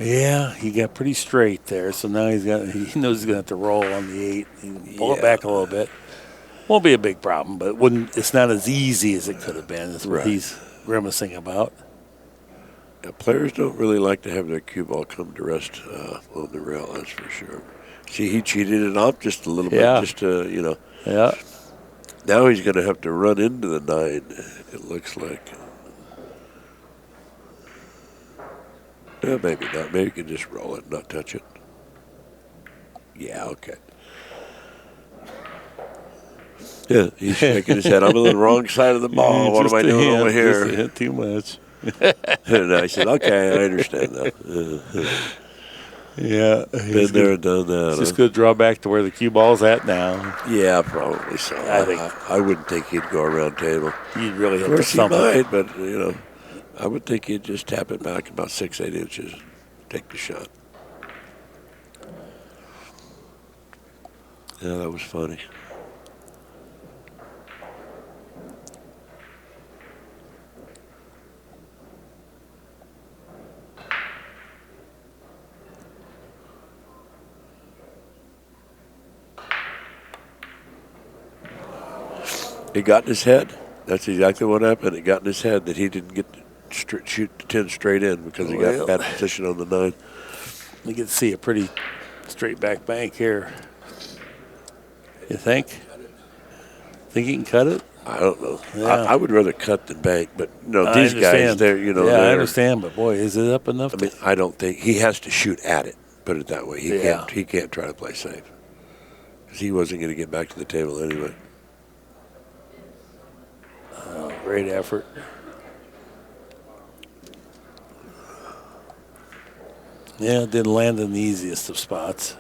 Yeah, he got pretty straight there, so now he knows he's going to have to roll on the 8. He can pull it back a little bit. Won't be a big problem, but it's not as easy as it could have been. That's what he's grimacing about. Yeah, players don't really like to have their cue ball come to rest on the rail, that's for sure. See, he cheated it off just a little bit, just to, Yeah. Now he's going to have to run into the 9, it looks like. Yeah, maybe not. Maybe you can just roll it, not touch it. Yeah, okay. Yeah, he's shaking his head. I'm on the wrong side of the ball. What am I doing over here? Just a hit too much. And I said, okay, I understand that. Yeah. Been there and done that. Just going to draw back to where the cue ball's at now. Yeah, probably so. I wouldn't think he'd go around table. You'd really have to thump it. Of course he might, but, I would think he'd just tap it back about 6-8 inches, take the shot. Yeah, that was funny. It got in his head. That's exactly what happened. It got in his head that he didn't get to shoot the 10 straight in because he got bad position on the 9. You can see a pretty straight back bank here. You think? Think he can cut it? I don't know. Yeah. I would rather cut than bank, but these guys, they're Yeah, I understand, but boy, is it up enough? I mean, I don't think he has to shoot at it. Put it that way. He can't try to play safe because he wasn't going to get back to the table anyway. Great effort. Yeah, didn't land in the easiest of spots.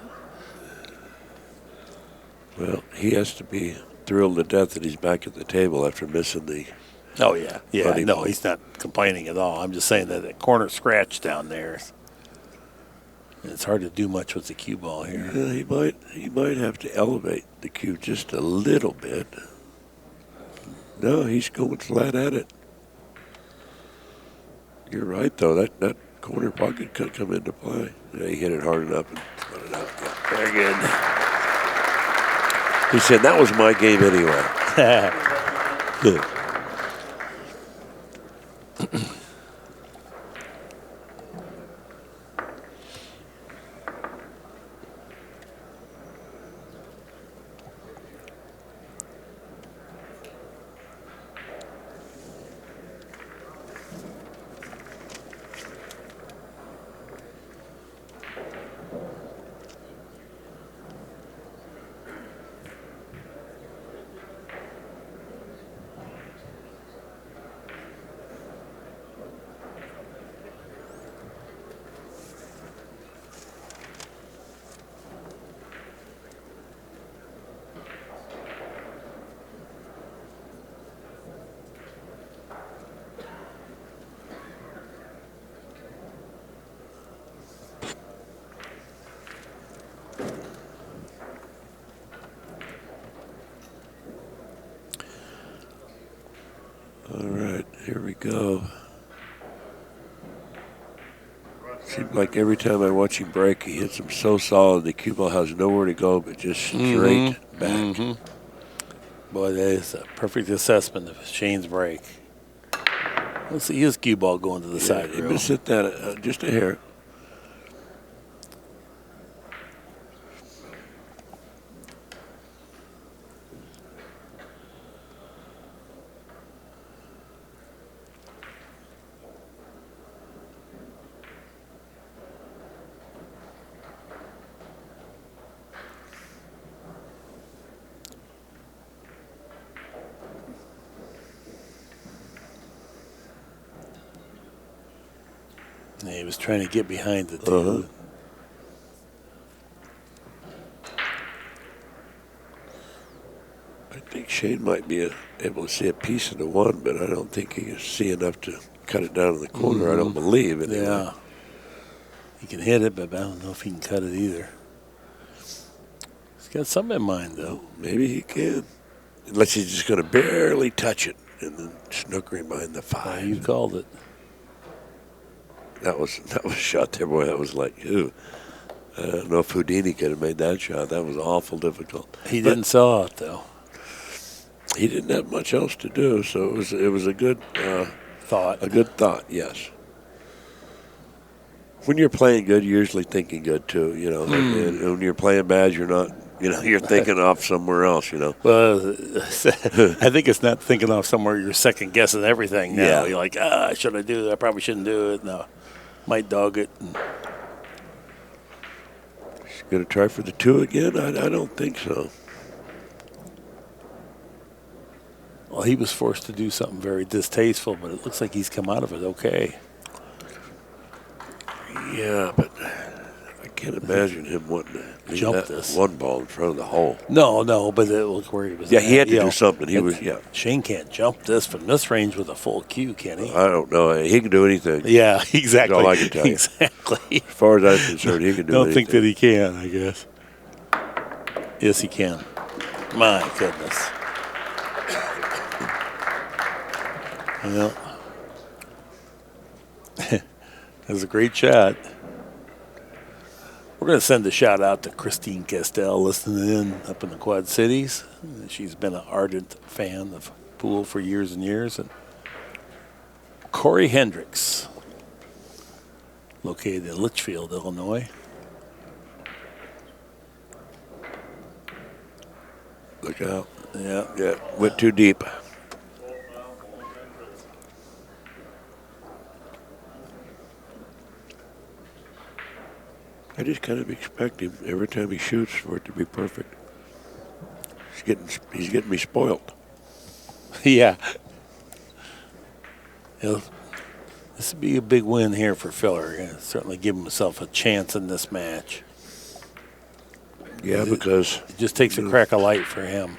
Well, he has to be thrilled to death that he's back at the table after missing the Oh, yeah. Yeah, Funny no, ball. he's not complaining at all. I'm just saying that the corner scratch down there, it's hard to do much with the cue ball here. Yeah, he might have to elevate the cue just a little bit. No, he's going flat at it. You're right, though. That corner pocket could come into play. Yeah, he hit it hard enough and put it out. Yeah, very good. He said, that was my game anyway. Good. All right, here we go. Seems like every time I watch him break, he hits them so solid, the cue ball has nowhere to go but just straight back. Boy, that is a perfect assessment of Shane's break. Let's see his cue ball going to the side He rail. missed hit that just a hair. And he was trying to get behind the two. I think Shane might be able to see a piece of the one, but I don't think he can see enough to cut it down in the corner. I don't believe it. Anyway. Yeah. He can hit it, but I don't know if he can cut it either. He's got something in mind, though. Maybe he can. Unless he's just going to barely touch it and then snookering behind the five. You called it. That was a shot there, boy. That was like, ooh. I don't know if Houdini could have made that shot. That was awful difficult. He didn't sell out, though. He didn't have much else to do, so it was a good Thought. A good thought, yes. When you're playing good, you're usually thinking good too, you know. And when you're playing bad, you're not. You know, you're thinking off somewhere else, you know. Well, I think it's not thinking off somewhere you're second guessing everything now. Yeah. You're like, should I do that? I probably shouldn't do it. No, might dog it. He's going to try for the two again? I don't think so. Well, he was forced to do something very distasteful, but it looks like he's come out of it okay. Yeah, but I can't imagine him wanting to leave Jump that this. one ball in front of the hole. No, but it looked where he was. Yeah, at, he had to you do know. something. He And was, yeah. Shane can't jump this from this range with a full cue, can he? I don't know. He can do anything. Yeah, exactly. all I can tell you. Exactly. As far as I'm concerned, he can do Don't anything. think that he can, I guess. Yes, he can. My goodness. Well, that was a great shot. We're going to send a shout out to Christine Castell listening in up in the Quad Cities. She's been an ardent fan of pool for years and years. And Corey Hendricks, located in Litchfield, Illinois. Look out. Yeah. Went too deep. I just kind of expect him every time he shoots for it to be perfect. He's getting me spoiled. Yeah. This would be a big win here for Filler. Certainly give himself a chance in this match. Yeah, because It just takes a crack of light for him.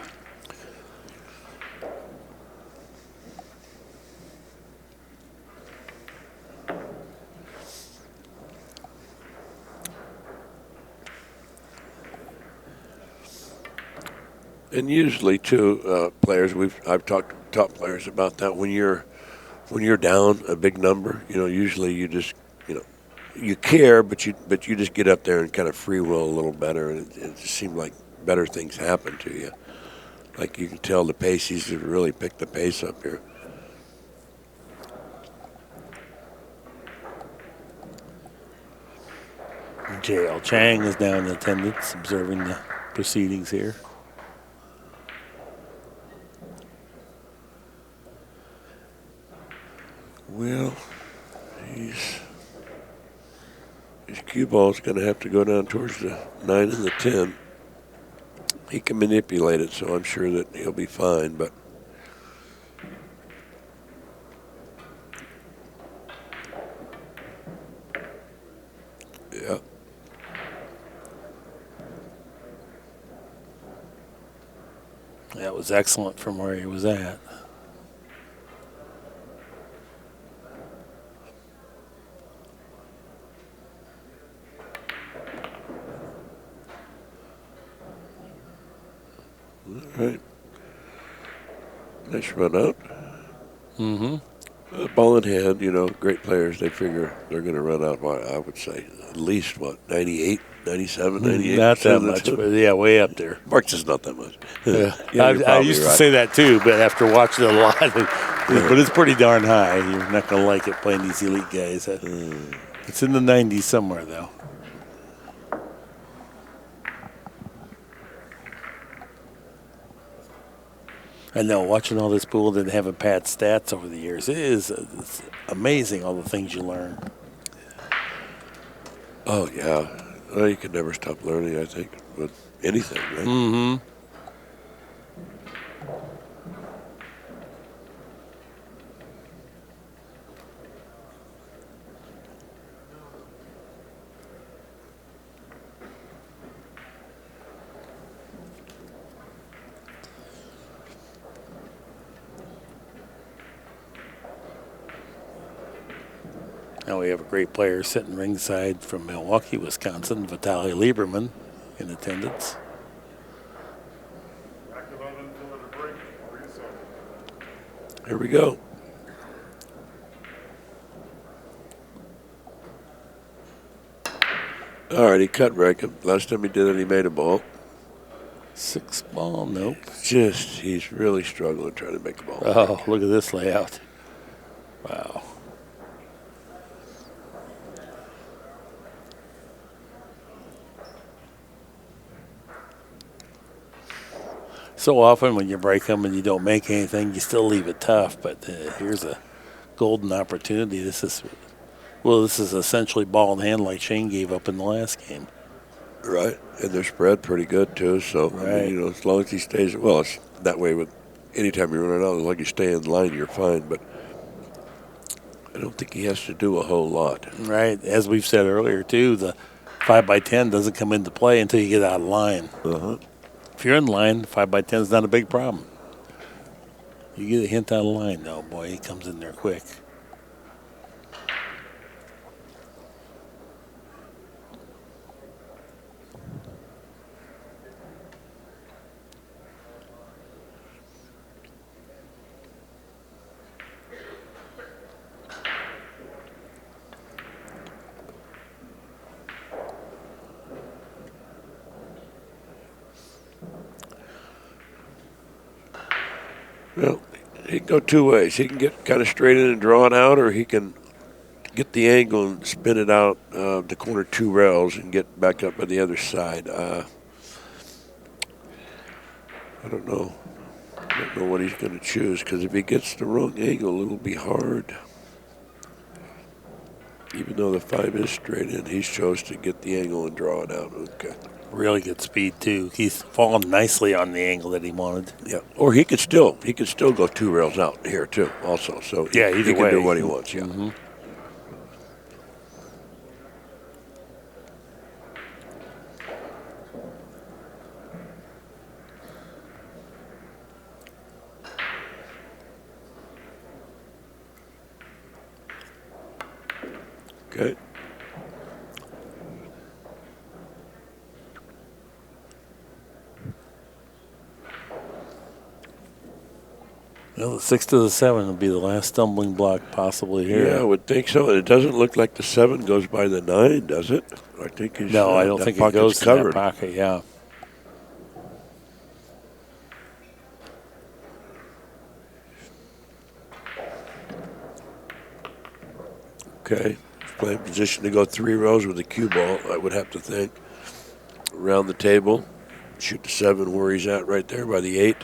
And usually, too, players I've talked to top players about that. When you're down a big number, usually you just you care, but you just get up there and kind of free will a little better, and it just seemed like better things happen to you. Like you can tell the pace, he's really picked the pace up here. J.L. Chang is now in attendance, observing the proceedings here. Well, his cue ball's going to have to go down towards the 9 and the 10. He can manipulate it, so I'm sure that he'll be fine, but yeah. That was excellent from where he was at. All right. Nice run out. Mm-hmm. Ball in hand, great players, they figure they're going to run out, I would say, at least, 98, 97, 98? Not that much, but yeah, way up there. Marks is not that much. Yeah. Yeah, I used to say that too, but after watching it a lot, but it's pretty darn high. You're not going to like it playing these elite guys. It's in the 90s somewhere, though. I know, watching all this pool and having Pat stats over the years, it's amazing all the things you learn. Oh, yeah. Well, you can never stop learning, I think, with anything, right? Mm-hmm. Now we have a great player sitting ringside from Milwaukee, Wisconsin, Vitaly Lieberman, in attendance. Here we go. All right, he cut break him. Last time he did it, he made a ball. 6 ball, nope. He's really struggling trying to make a ball. Oh, look at this layout. Wow. So often when you break them and you don't make anything, you still leave it tough. But here's a golden opportunity. This is essentially ball in hand like Shane gave up in the last game. Right, and they're spread pretty good too. So right. I mean, as long as he stays, it's that way with anytime you run it out. As long as you stay in line, you're fine. But I don't think he has to do a whole lot. Right, as we've said earlier too, the 5x10 doesn't come into play until you get out of line. If you're in line, 5x10 is not a big problem. You get a hint out of line, though, boy, he comes in there quick. Well, he can go two ways. He can get kind of straight in and draw it out, or he can get the angle and spin it out the corner 2 rails and get back up on the other side. I don't know. I don't know what he's going to choose, because if he gets the wrong angle, it'll be hard. Even though the 5 is straight in, he's chose to get the angle and draw it out. Okay. Really good speed too. He's fallen nicely on the angle that he wanted. Yeah, or he could still go 2 rails out here too, also. So yeah, he either can way. do what he wants. Yeah. Mm-hmm. Okay. Well, the 6 to the 7 will be the last stumbling block possibly here. Yeah, I would think so. It doesn't look like the 7 goes by the 9, does it? I think he's, No, I don't that think it pocket's goes covered. in that pocket, yeah. Okay. Playing position to go 3 rows with the cue ball, I would have to think. Around the table. Shoot the 7 where he's at right there by the 8.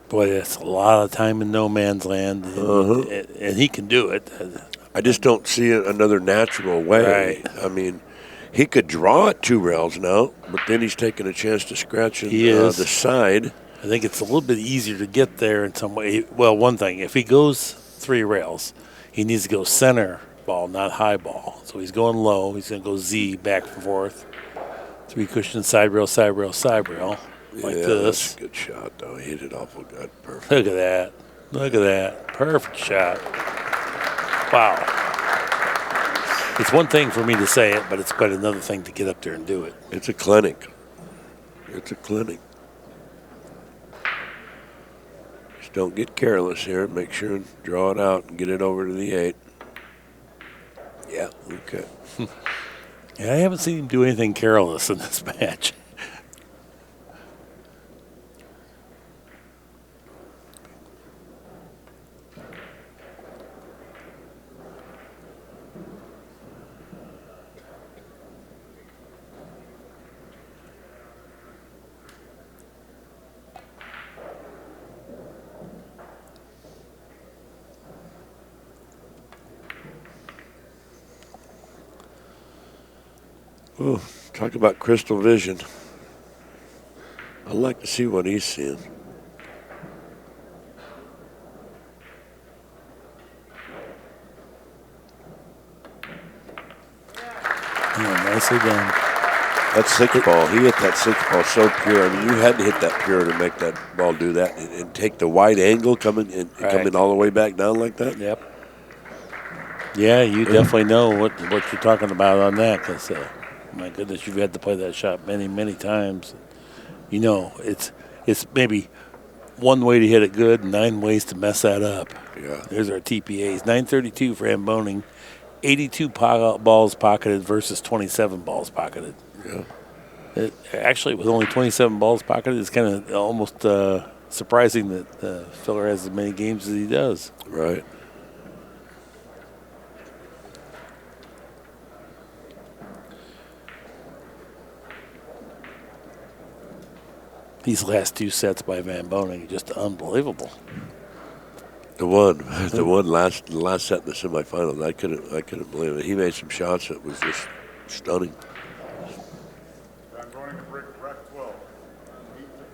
Boy, that's a lot of time in no man's land, and he can do it. I just don't see another natural way. Right. I mean, he could draw at 2 rails now, but then he's taking a chance to scratch in is. the side. I think it's a little bit easier to get there in some way. Well, one thing, if he goes 3 rails, he needs to go center ball, not high ball. So he's going low. He's going to go Z, back and forth. 3 cushion, side rail, side rail, side rail, like this. That's a good shot, though. He hit it awful good. Perfect. Look at that. Look at that. Perfect shot. Wow. It's one thing for me to say it, but it's quite another thing to get up there and do it. It's a clinic. It's a clinic. Just don't get careless here. Make sure and draw it out and get it over to the 8. Yeah, okay. Yeah, I haven't seen him do anything careless in this match. Oh, talk about crystal vision. I'd like to see what he's seeing. Yeah, nicely done. That 6 ball, he hit that 6 ball so pure. I mean, you had to hit that pure to make that ball do that and take the wide angle coming all the way back down like that. Yep. Yeah, you definitely know what you're talking about on that, because my goodness, you've had to play that shot many, many times. You know, it's maybe one way to hit it good, 9 ways to mess that up. Yeah. There's our TPAs. 932 for Van Boening, 82 balls pocketed versus 27 balls pocketed. Yeah. Actually, with only 27 balls pocketed, it's kind of almost surprising that Filler has as many games as he does. Right. These last 2 sets by Van Boening, just unbelievable. The one last set in the semifinals, I couldn't believe it. He made some shots that was just stunning. Van Boening to break rack 12. 8 to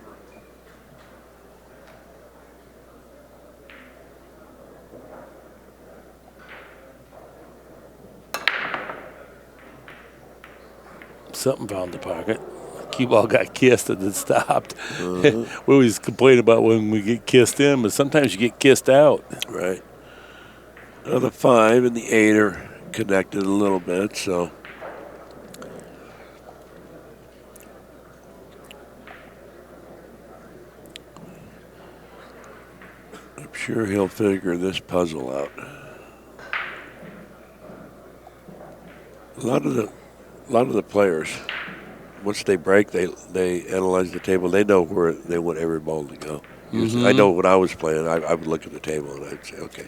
3. Something found the pocket. Cue ball got kissed and it stopped. We always complain about when we get kissed in, but sometimes you get kissed out. Right. Now the 5 and the 8 are connected a little bit, so. I'm sure he'll figure this puzzle out. A lot of the players, once they break, they analyze the table. They know where they want every ball to go. I know when I was playing, I would look at the table and I'd say, okay,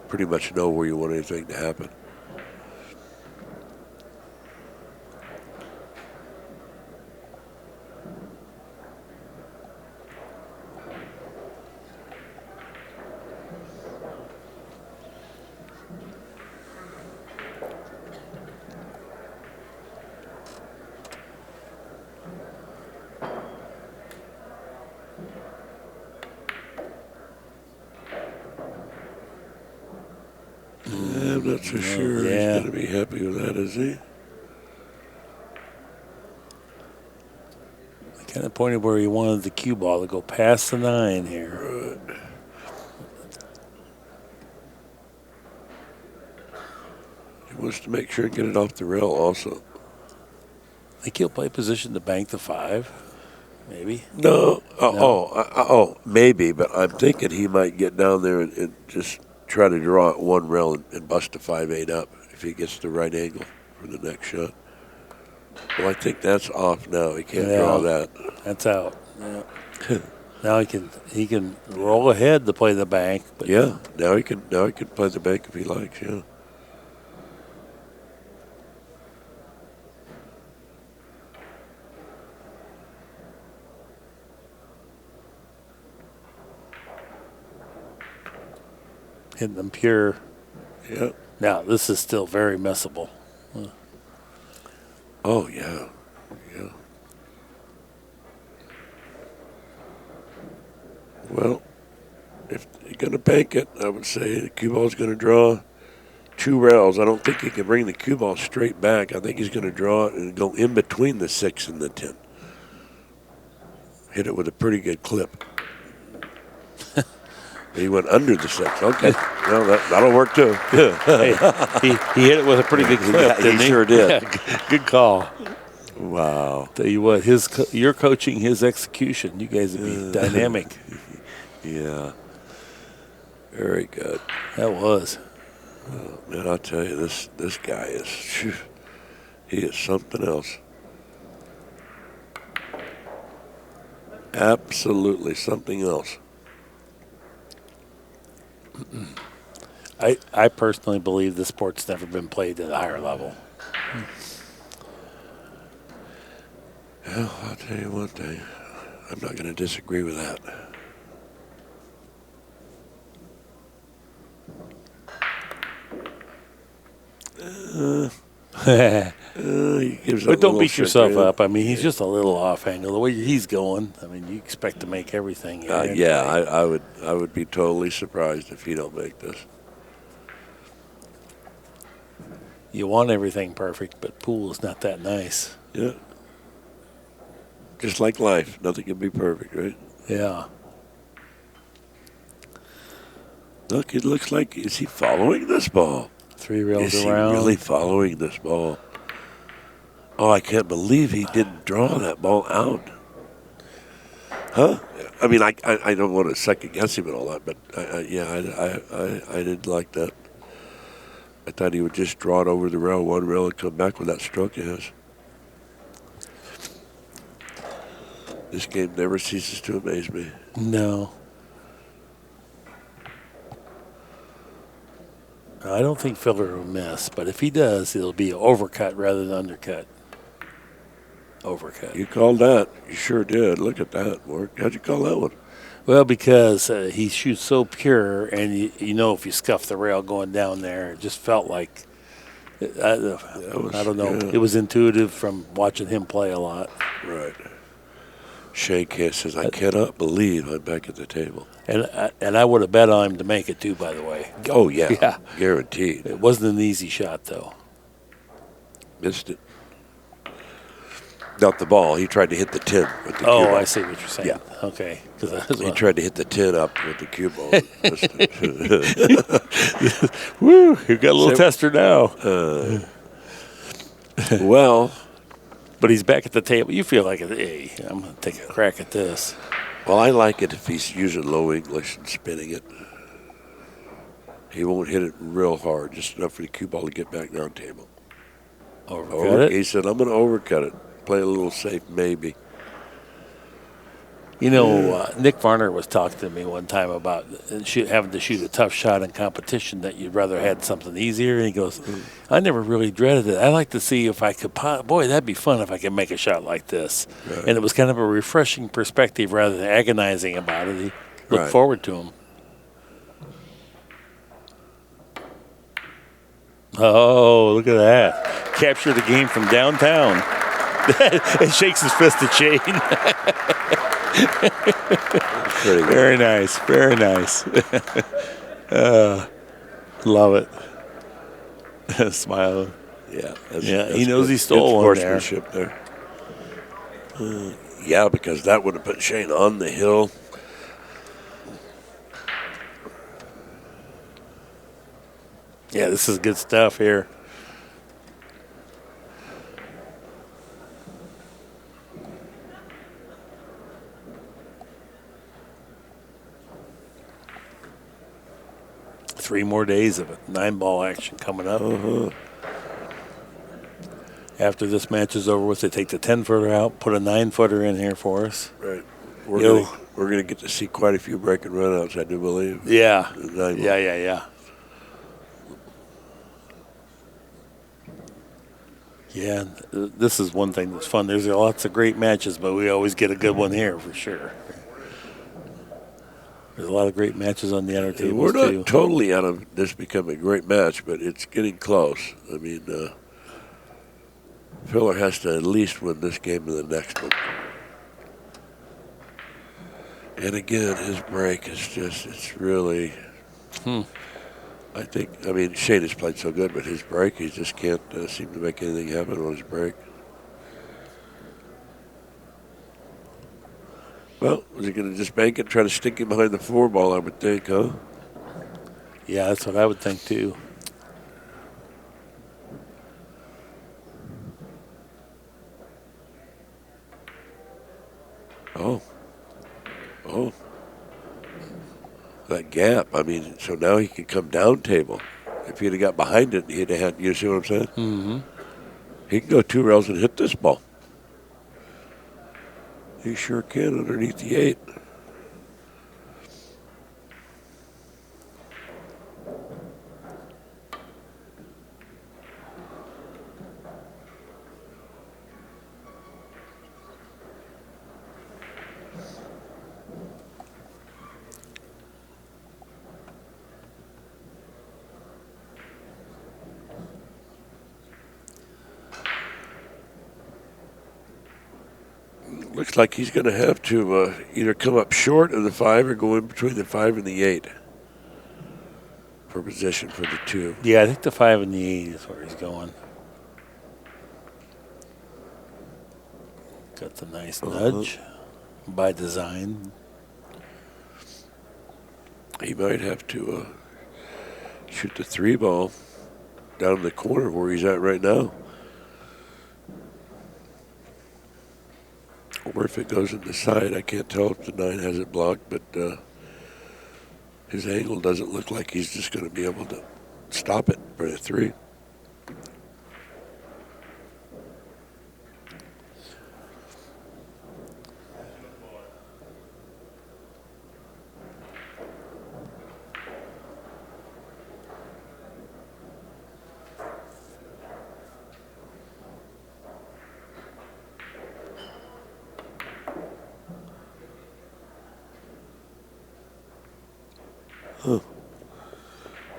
pretty much know where you want anything to happen. I'm not so sure he's going to be happy with that, is he? Kind of pointed where he wanted the cue ball to go past the 9 here. Right. He wants to make sure to get it off the rail also. I think he'll play position to bank the 5. maybe. No. No. Maybe, but I'm thinking he might get down there and just try to draw it one rail and bust a 5-8 up if he gets the right angle for the next shot. Well, I think that's off now. He can't draw that. That's out. Yeah. Now he can roll ahead to play the bank. But yeah, now he can play the bank if he likes. Yeah. Hitting them pure. Yeah. Now this is still very messable. Oh yeah. Yeah. Well, if you're going to bank it, I would say the cue ball's going to draw 2 rails. I don't think he can bring the cue ball straight back. I think he's going to draw it and go in between the 6 and the 10. Hit it with a pretty good clip. He went under the 6. Okay. Well, that'll work too. Hey, he hit it with a pretty good clip, didn't he? Sure did. Yeah, good call. Wow. Tell you what, you're coaching his execution. You guys would be dynamic. Yeah. Very good. That was. Oh, man, I'll tell you, this guy is, he is something else. Absolutely something else. I personally believe the sport's never been played at a higher level. Well, I'll tell you one thing. I'm not going to disagree with that. But don't beat yourself up. I mean, he's just a little off angle. The way he's going, I mean, you expect to make everything. Yeah, I would be totally surprised if he don't make this. You want everything perfect, but pool is not that nice. Yeah. Just like life, nothing can be perfect, right? Yeah. Look, it looks like, is he following this ball? 3 rails is around. Is he really following this ball? Oh, I can't believe he didn't draw that ball out. Huh? I mean, I don't want to second guess him and all that, but I didn't like that. I thought he would just draw it over the rail, 1 rail, and come back with that stroke he has. This game never ceases to amaze me. No. I don't think Filler will miss, but if he does, it'll be an overcut rather than undercut. Overcut. You called that. You sure did. Look at that, Mark. How'd you call that one? Well, because he shoots so pure, and you know if you scuff the rail going down there, it just felt like, I don't know. Yeah. It was intuitive from watching him play a lot. Right. Shane K says, I cannot believe I'm back at the table. And I would have bet on him to make it too, by the way. Oh, yeah. Guaranteed. It wasn't an easy shot, though. Missed it. Not the ball. He tried to hit the 10 with the cue ball. I see what you're saying. Yeah. Okay. He tried to hit the 10 up with the cue ball. Woo! You've got a little tester now. Well. But he's back at the table. You feel like, hey, I'm going to take a crack at this. Well, I like it if he's using low English and spinning it. He won't hit it real hard, just enough for the cue ball to get back down table. Overcut it? He said, I'm going to overcut it. Play a little safe, maybe. You know, Nick Varner was talking to me one time about having to shoot a tough shot in competition that you'd rather had something easier. And he goes, I never really dreaded it. I like to see if I could, boy, that'd be fun if I could make a shot like this. Right. And it was kind of a refreshing perspective rather than agonizing about it. He looked forward to him. Oh, look at that. Capture the game from downtown. And shakes his fist at Shane. Very nice. Very nice. Love it. Smiling. Yeah. He knows he stole one there. Yeah, because that would have put Shane on the hill. Yeah, this is good stuff here. 3 more days of it. 9-ball action coming up. After this match is over with, they take the 10-footer out, put a 9-footer in here for us. Right. We're going to get to see quite a few break and runouts, I do believe. Yeah. Yeah. Yeah, this is one thing that's fun. There's lots of great matches, but we always get a good one here for sure. There's a lot of great matches on the outer tables, we're not too. totally out of this becoming a great match, but it's getting close. I mean, Filler has to at least win this game and the next one. And again, his break is just, it's really, I mean, Shane has played so good, but his break, he just can't seem to make anything happen on his break. Well, was he going to just bank it, try to stick him behind the 4-ball, I would think, huh? Yeah, that's what I would think, too. Oh. That gap, I mean, so now he can come down table. If he'd have got behind it, he'd have had, you see what I'm saying? Mm-hmm. He can go 2 rails and hit this ball. He sure can underneath the 8. Looks like he's going to have to either come up short of the 5 or go in between the 5 and the 8 for position for the 2. Yeah, I think the 5 and the 8 is where he's going. Got the nice nudge by design. He might have to shoot the 3-ball down in the corner where he's at right now. Or if it goes in the side, I can't tell if the 9 has it blocked, but his angle doesn't look like he's just going to be able to stop it for the 3.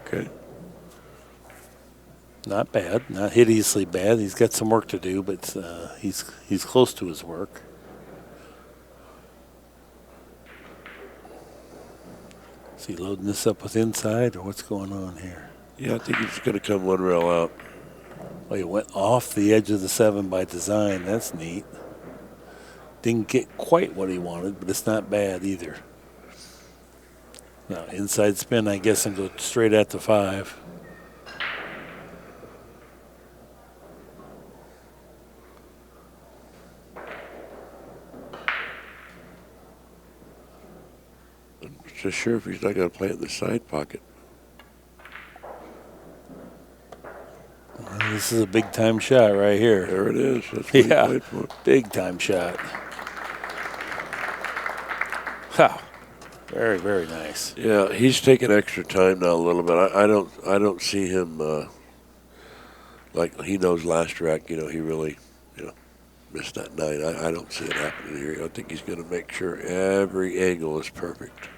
Okay. Not bad, not hideously bad. He's got some work to do, but he's close to his work. Is he loading this up with inside, or what's going on here? Yeah, I think he's going to come 1 rail out. Well, he went off the edge of the 7 by design. That's neat. Didn't get quite what he wanted, but it's not bad either. Now, inside spin, I guess, and go straight at the 5. I'm just sure if he's not going to play it in the side pocket. Well, this is a big-time shot right here. There it is. That's what he played for. Big-time shot. Wow. Very, very nice. Yeah, he's taking extra time now a little bit. I don't see him like he knows last rack. He really missed that 9. I don't see it happening here. I think he's going to make sure every angle is perfect.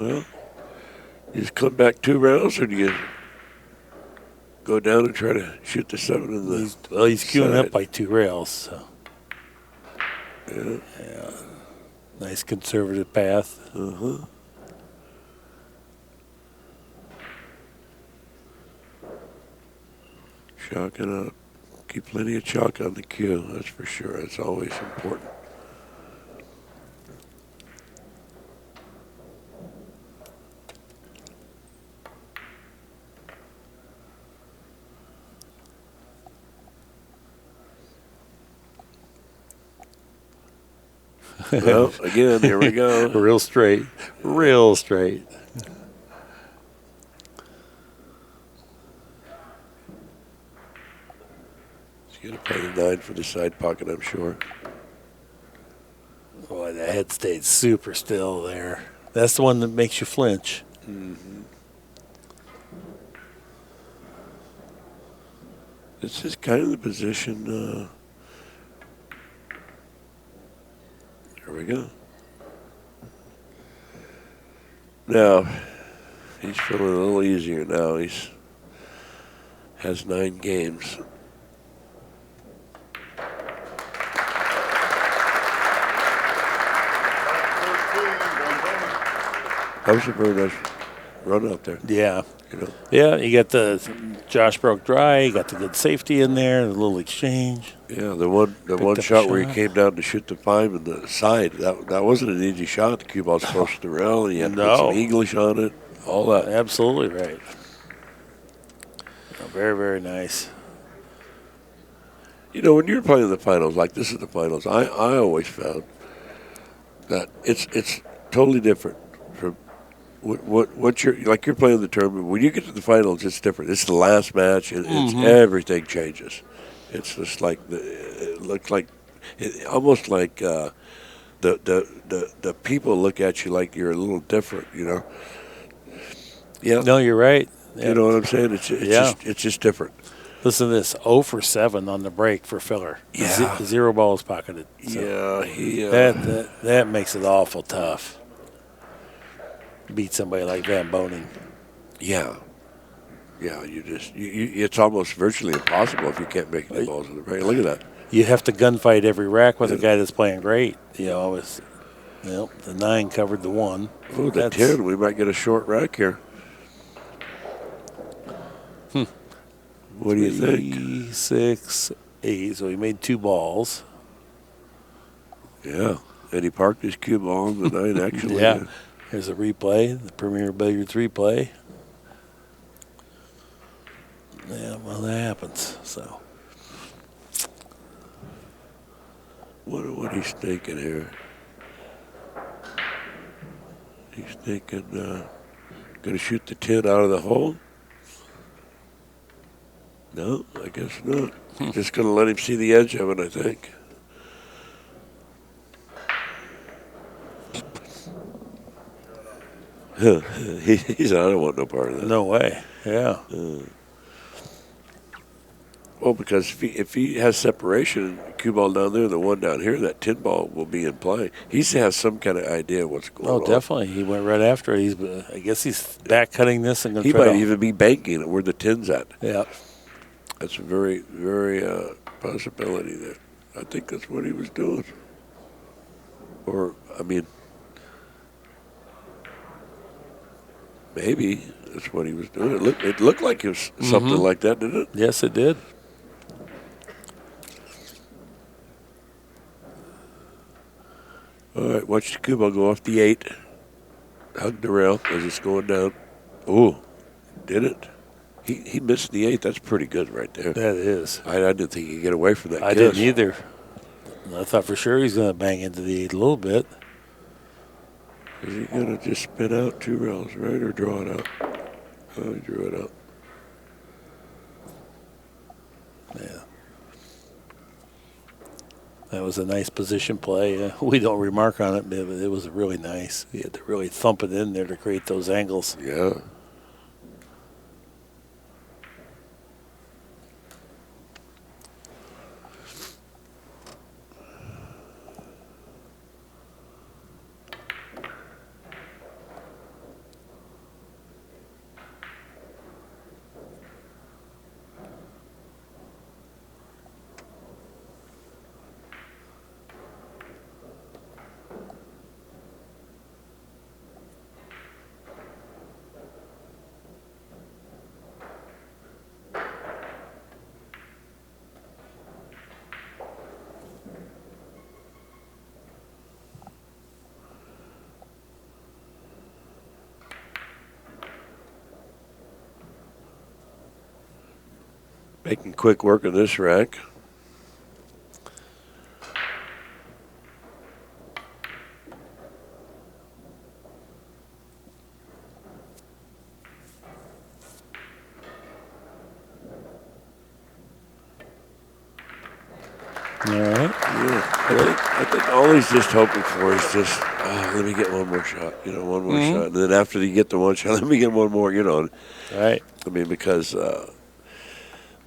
Well, you just come back 2 rounds, or do you go down and try to shoot the 7 in the he's queuing up by 2 rails. So. Yeah. Nice conservative path. Chalk it up. Keep plenty of chalk on the cue, that's for sure. That's always important. Well, again, here we go. Real straight. Real straight. He's going to play the 9 for the side pocket, I'm sure. Boy, the head stayed super still there. That's the one that makes you flinch. Mm-hmm. This is kind of the position. There we go. Now, he's feeling a little easier now. He's has 9 games. That was a very nice run out there. Yeah. You know? Yeah, you got the Josh broke dry. You got the good safety in there, a little exchange. Yeah, the one shot where he came down to shoot the 5 in the side, that wasn't an easy shot. The cue ball's close to the rail, and he had to put some English on it, all that. Absolutely right. Very, very nice. You know, when you're playing the finals, like this is the finals, I always found that it's totally different from what you're like. You're playing the tournament. When you get to the finals, it's different. It's the last match, and it's everything changes. It's just like it looks like almost like the people look at you like you're a little different. You know. Yeah. No, you're right. You know what I'm saying? It's just different. Listen to this: 0 for 7 on the break for Filler. Yeah. 0 balls pocketed. So that makes it awful tough. Beat somebody like Van Boening. Yeah. Yeah, it's almost virtually impossible if you can't make the balls in the break. Look at that. You have to gunfight every rack with a guy that's playing great. You know, the 9 covered the 1. Oh, the 10. We might get a short rack here. What do you think? 3, 6, 8. So he made 2 balls. Yeah, and he parked his cue ball on the 9 actually. Yeah. Here's a replay, the Premier Billiards replay. Yeah, well, that happens. So, what he's thinking here? He's thinking, going to shoot the 10 out of the hole? No, I guess not. Just going to let him see the edge of it, I think. He's I don't want no part of that. no way. Yeah. Well, because if he has separation, cue ball down there, the 1 down here, that 10 ball will be in play. He has some kind of idea what's going on. Oh, definitely. He went right after it. I guess he's back cutting this and going to He try might even be banking it where the 10's at. Yeah. That's a very, very possibility there. I think that's what he was doing. Or, I mean, maybe that's what he was doing. It looked like it was something like that, didn't it? Yes, it did. All right, watch the cue ball go off the 8. Hug the rail as it's going down. Oh, did it? He missed the 8. That's pretty good right there. That is. I didn't think he could get away from that. I didn't either. I thought for sure he's going to bang into the 8 a little bit. Is he going to just spin out 2 rails, right, or draw it out? Oh, he drew it out. Yeah. That was a nice position play. We don't remark on it, but it was really nice. You had to really thump it in there to create those angles. Yeah. Making quick work of this rack. All right. Yeah, I think all he's just hoping for is just, let me get one more shot, one more shot. And then after you get the one shot, let me get one more, All right. I mean, because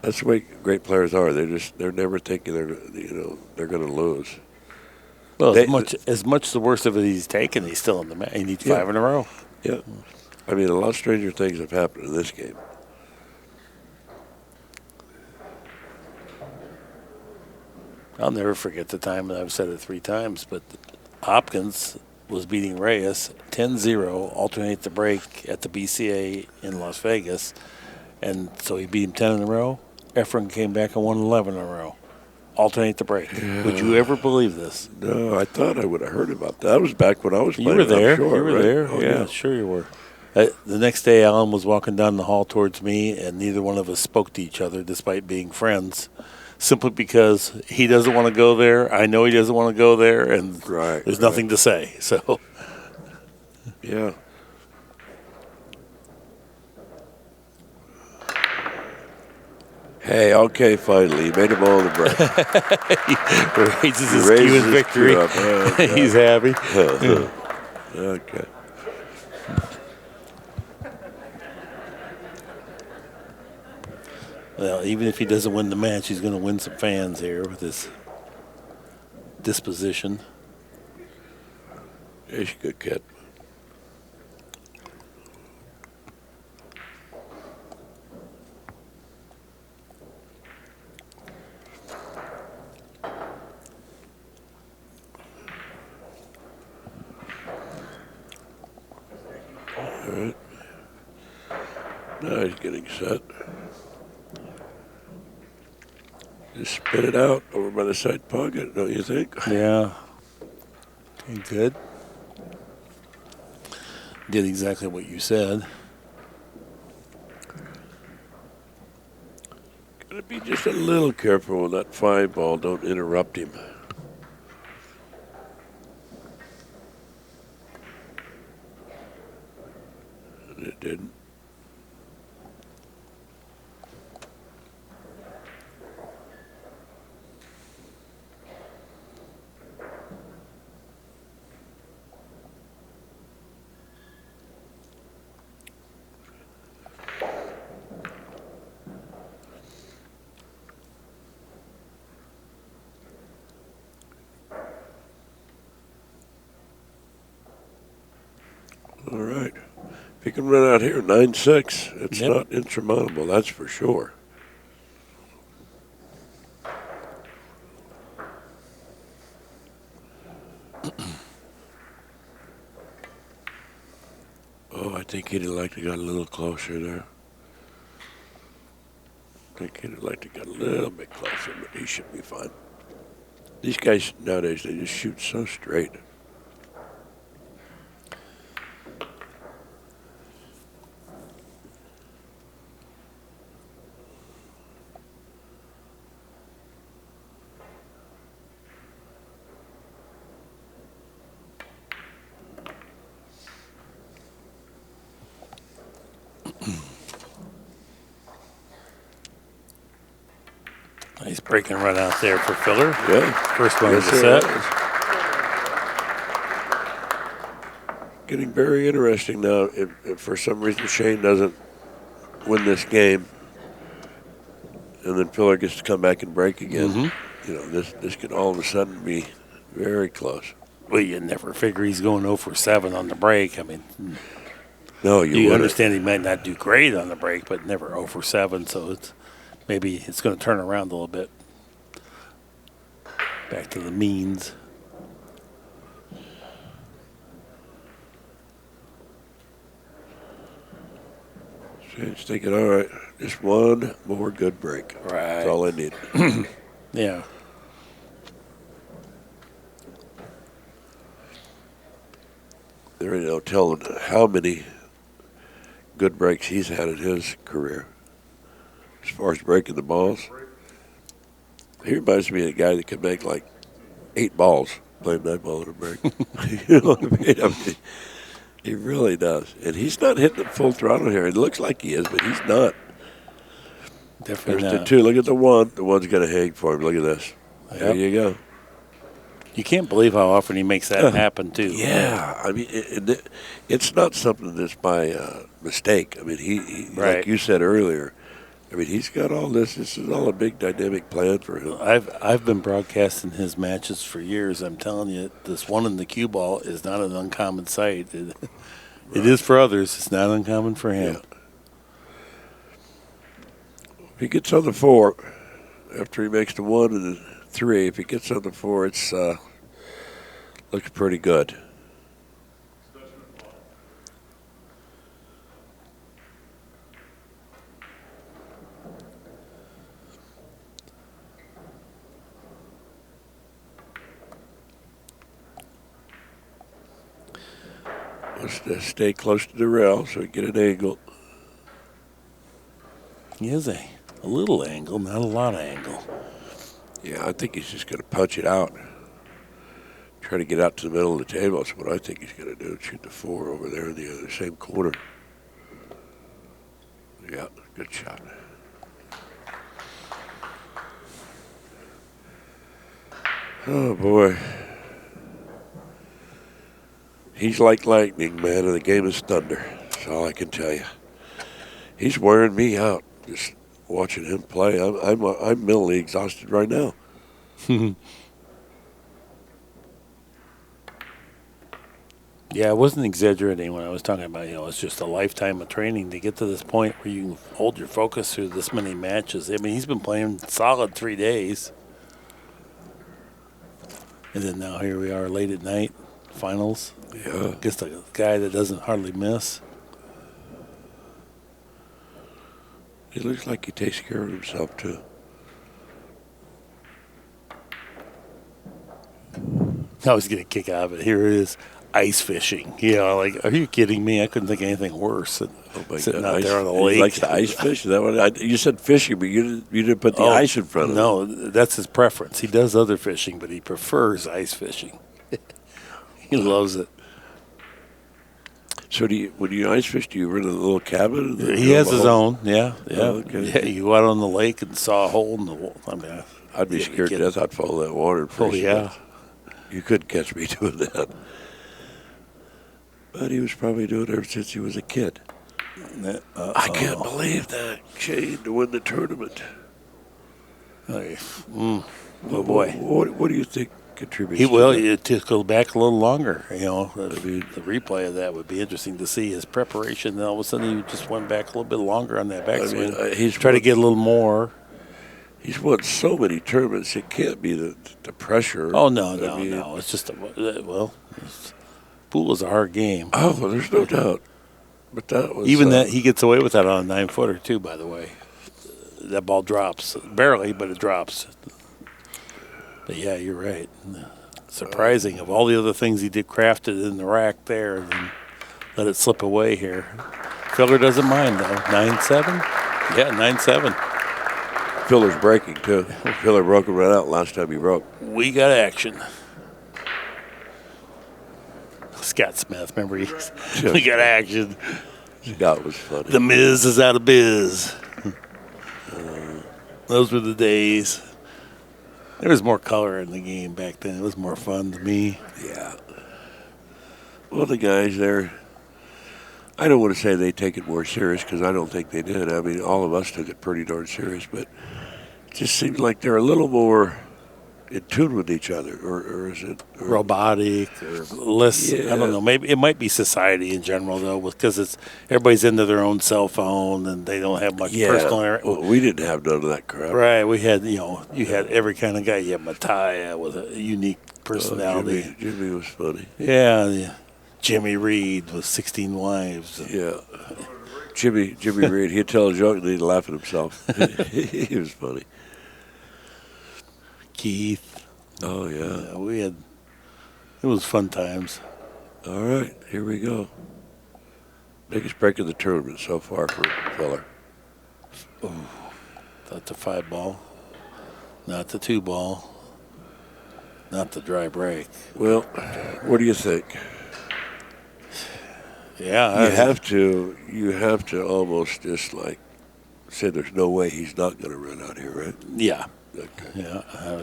that's the way great players are. They're never thinking they're going to lose. Well, as much the worst of it he's taken, he's still in the match. He needs 5 in a row. Yeah. I mean, a lot stranger things have happened in this game. I'll never forget the time, and I've said it 3 times, but Hopkins was beating Reyes 10-0, alternate the break at the BCA in Las Vegas, and so he beat him 10 in a row. Efren came back and won 11 in a row. Alternate the break. Yeah. Would you ever believe this? No, I thought I would have heard about that. That was back when I was playing. You were there. Offshore, you were right? there. Oh, yeah, sure you were. The next day, Alan was walking down the hall towards me, and neither one of us spoke to each other despite being friends, simply because he doesn't want to go there. I know he doesn't want to go there, and there's nothing to say. So, yeah. Hey, okay, finally. He made them all in the break. He raises his cue in victory. He's happy. Okay. Well, even if he doesn't win the match, he's going to win some fans here with his disposition. He's a good kid. All right. Now he's getting set. Just spit it out over by the side pocket, don't you think? Yeah. Okay, good. Did exactly what you said. Gotta be just a little careful with that 5 ball. Don't interrupt him. And it didn't. All right. If he can run out here 9-6, it's not insurmountable, that's for sure. Oh, I think he'd have liked to got a little closer there. I think he'd have liked to got a little bit closer, but he should be fine. These guys nowadays, they just shoot so straight. Nice break and run out there for Filler. Yeah. First one of the set. Getting very interesting now. If for some reason Shane doesn't win this game, and then Filler gets to come back and break again, this could all of a sudden be very close. Well, you never figure he's going 0 for 7 on the break. I mean, no, you understand he might not do great on the break, but never 0 for 7. So maybe it's going to turn around a little bit. Back to the means. Shane's thinking, all right, just one more good break. Right. That's all I need. Yeah. There, tell him how many good breaks he's had in his career. As far as breaking the balls, he reminds me of a guy that could make like 8 balls playing that ball in a break. You know what I mean? He really does. And he's not hitting it full throttle here. It looks like he is, but he's not. Definitely There's not. the 2. Look at the 1. The 1's going to hang for him. Look at this. There you go. You can't believe how often he makes that happen, too. Yeah. I mean, it's not something that's by mistake. I mean, he like you said earlier, I mean, he's got all this. This is all a big dynamic plan for him. I've been broadcasting his matches for years. I'm telling you, this one in the cue ball is not an uncommon sight. It is for others. It's not uncommon for him. Yeah. If he gets on the 4, after he makes the 1 and the 3, if he gets on the 4, it's looks pretty good. Let's stay close to the rail so we get an angle. He has a little angle, not a lot of angle. Yeah, I think he's just going to punch it out. Try to get out to the middle of the table. That's what I think he's going to do. Shoot the 4 over there in the same corner. Yeah, good shot. Oh, boy. He's like lightning, man, and the game is thunder. That's all I can tell you. He's wearing me out just watching him play. I'm mentally exhausted right now. Yeah, I wasn't exaggerating when I was talking about, it's just a lifetime of training to get to this point where you can hold your focus through this many matches. I mean, he's been playing solid 3 days. And then now here we are late at night, finals. Yeah. Against a guy that doesn't hardly miss. He looks like he takes care of himself, too. I was getting a kick out of it. Here it is, ice fishing. Like, are you kidding me? I couldn't think of anything worse than sitting out there on the lake. He likes to ice fish? Is that what you said fishing, but you didn't put the ice in front of him. No, that's his preference. He does other fishing, but he prefers ice fishing. He loves it. So when you ice fish, do you rent a little cabin? He has his own, yeah. Oh, okay. Yeah, you go out on the lake and saw a hole in the wall. I mean, I'd be scared to death. I'd follow that water. Oh, yeah. You couldn't catch me doing that. But he was probably doing it ever since he was a kid. I can't believe that. Shane to win the tournament. Oh, boy. What do you think contributes to go back a little longer. The replay of that would be interesting to see his preparation. And all of a sudden, he just went back a little bit longer on that backswing. He's trying to get a little more. He's won so many tournaments. It can't be the pressure. Oh, no. It's just, pool is a hard game. Oh, well, there's no doubt. But that was... Even that, he gets away with that on a 9-footer, too, by the way. That ball drops. Barely, but it drops. But, yeah, you're right. Surprising. Of all the other things he did crafted in the rack there, and then let it slip away here. Filler doesn't mind, though. 9-7? Yeah, 9-7. Filler's breaking, too. Filler broke him right out last time he broke. We got action. Scott Smith, remember? We got action. Scott was funny. The Miz is out of biz. Those were the days. There was more color in the game back then. It was more fun to me. Yeah. Well, the guys there, I don't want to say they take it more serious because I don't think they did. I mean, all of us took it pretty darn serious, but it just seems like they're a little more in tune with each other, or is it robotic or less? Yeah. I don't know. Maybe it might be society in general though, because everybody's into their own cell phone and they don't have much personal. Well, we didn't have none of that crap. Right. We had, you had every kind of guy. You had Mattia with a unique personality. Jimmy was funny. Yeah. Jimmy Reed with 16 wives. Yeah. Jimmy Reed, he'd tell a joke and he'd laugh at himself. He was funny. Keith. Oh, yeah. It was fun times. All right, here we go. Biggest break of the tournament so far for Filler. Not the 5-ball. Not the 2-ball. Not the dry break. Well, what do you think? Yeah. You have to almost just like say there's no way he's not going to run out here, right? Yeah. Okay. Yeah.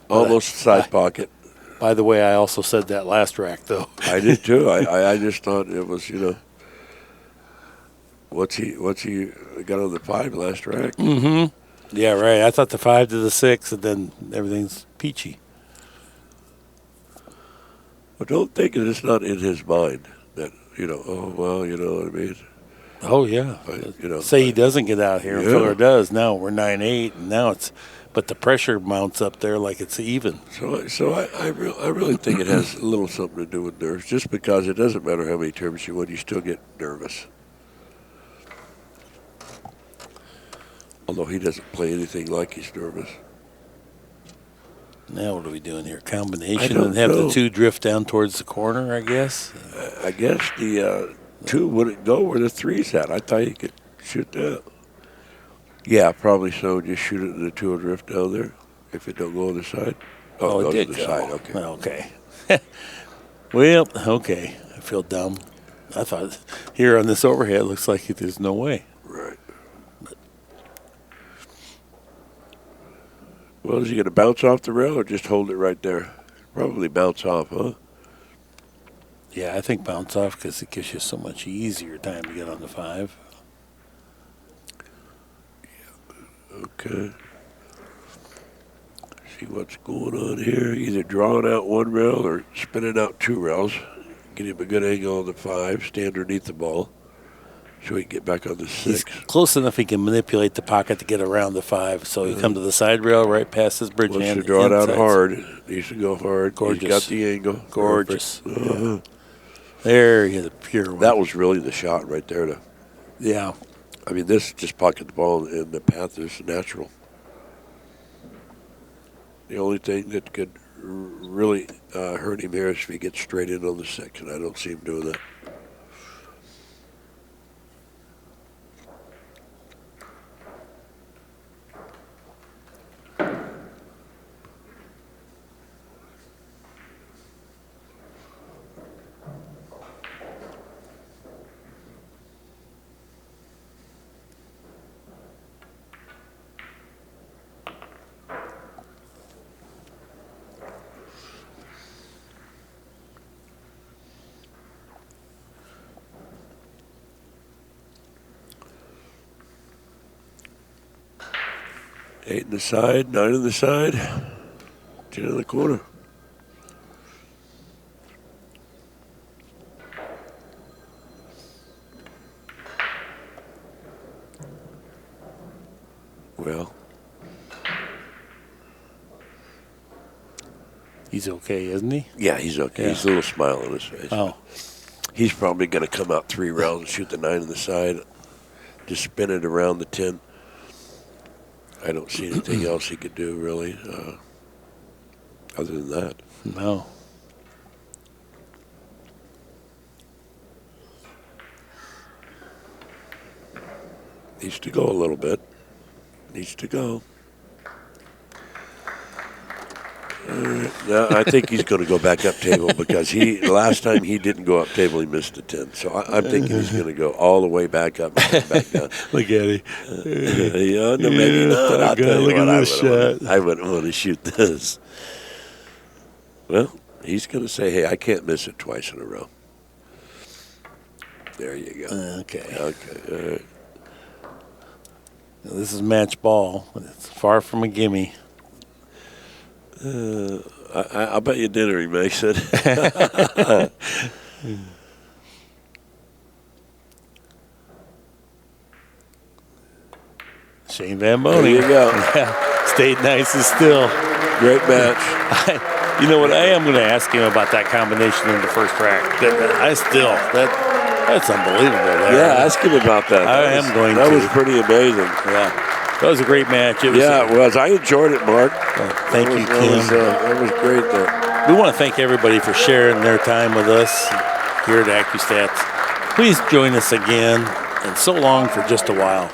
Almost side pocket. By the way, I also said that last rack, though. I did too. I just thought it was, what's he got on the 5 last rack? Mm-hmm. Yeah, right. I thought the 5 to the 6, and then everything's peachy. But don't think that it's not in his mind that, oh, well, you know what I mean? Oh, yeah. Say he doesn't get out here, and Filler does. Now we're 9-8, and now it's – but the pressure mounts up there like it's even. So I really think it has a little something to do with nerves, just because it doesn't matter how many tournaments you win, you still get nervous. Although he doesn't play anything like he's nervous. Now what are we doing here? Combination and have the 2 drift down towards the corner, I guess? I guess the 2 wouldn't go where the 3's at. I thought you could shoot that. Yeah, probably so. Just shoot it and the 2 will drift down there if it don't go on the side. Oh, it did to the go. side. Okay. Okay. Well, okay. I feel dumb. I thought here on this overhead, it looks like there's no way. Right. Well, is he going to bounce off the rail or just hold it right there? Probably bounce off, huh? Yeah, I think bounce off because it gives you so much easier time to get on the 5. Okay. See what's going on here. Either drawing out 1 rail or spinning out 2 rails. Get him a good angle on the 5, stay underneath the ball, so he can get back on the 6. He's close enough he can manipulate the pocket to get around the 5. So he come to the side rail right past his bridge hand. Wants to draw it out hard. Needs to go hard. Gorgeous. He's got the angle. Gorgeous. Yeah. There he is, a pure one. That was really the shot right there. Yeah. I mean, this just pocket the ball in the path is natural. The only thing that could really hurt him here is if he gets straight in on the 6, and I don't see him doing that. Eight in the side, 9 in the side, 10 in the corner. Well, he's okay, isn't he? Yeah, he's okay. Yeah. He's a little smile on his face. Oh. He's probably going to come out 3 rounds and shoot the 9 in the side, just spin it around the 10. I don't see anything else he could do, really, other than that. No. Needs to go a little bit. Needs to go. No, I think he's going to go back up table because last time he didn't go up table, he missed the 10. So I'm thinking he's going to go all the way back up and back down. Look at him. No, maybe not. I'll tell you look what, at this shot. I wouldn't want to shoot this. Well, he's going to say, hey, I can't miss it twice in a row. There you go. Okay. Okay. All right. Now, this is match ball, but it's far from a gimme. I'll bet you dinner he makes it. Shane Van Boening. There you go. Yeah, stayed nice and still. Great match. You know what? I am going to ask him about that combination in the first rack. That's unbelievable. Yeah, ask him about that. That was pretty amazing. Yeah. That was a great match. It was. I enjoyed it, Mark. Thank you, Kim. That was great there. We want to thank everybody for sharing their time with us here at ACCUSTATS. Please join us again, and so long for just a while.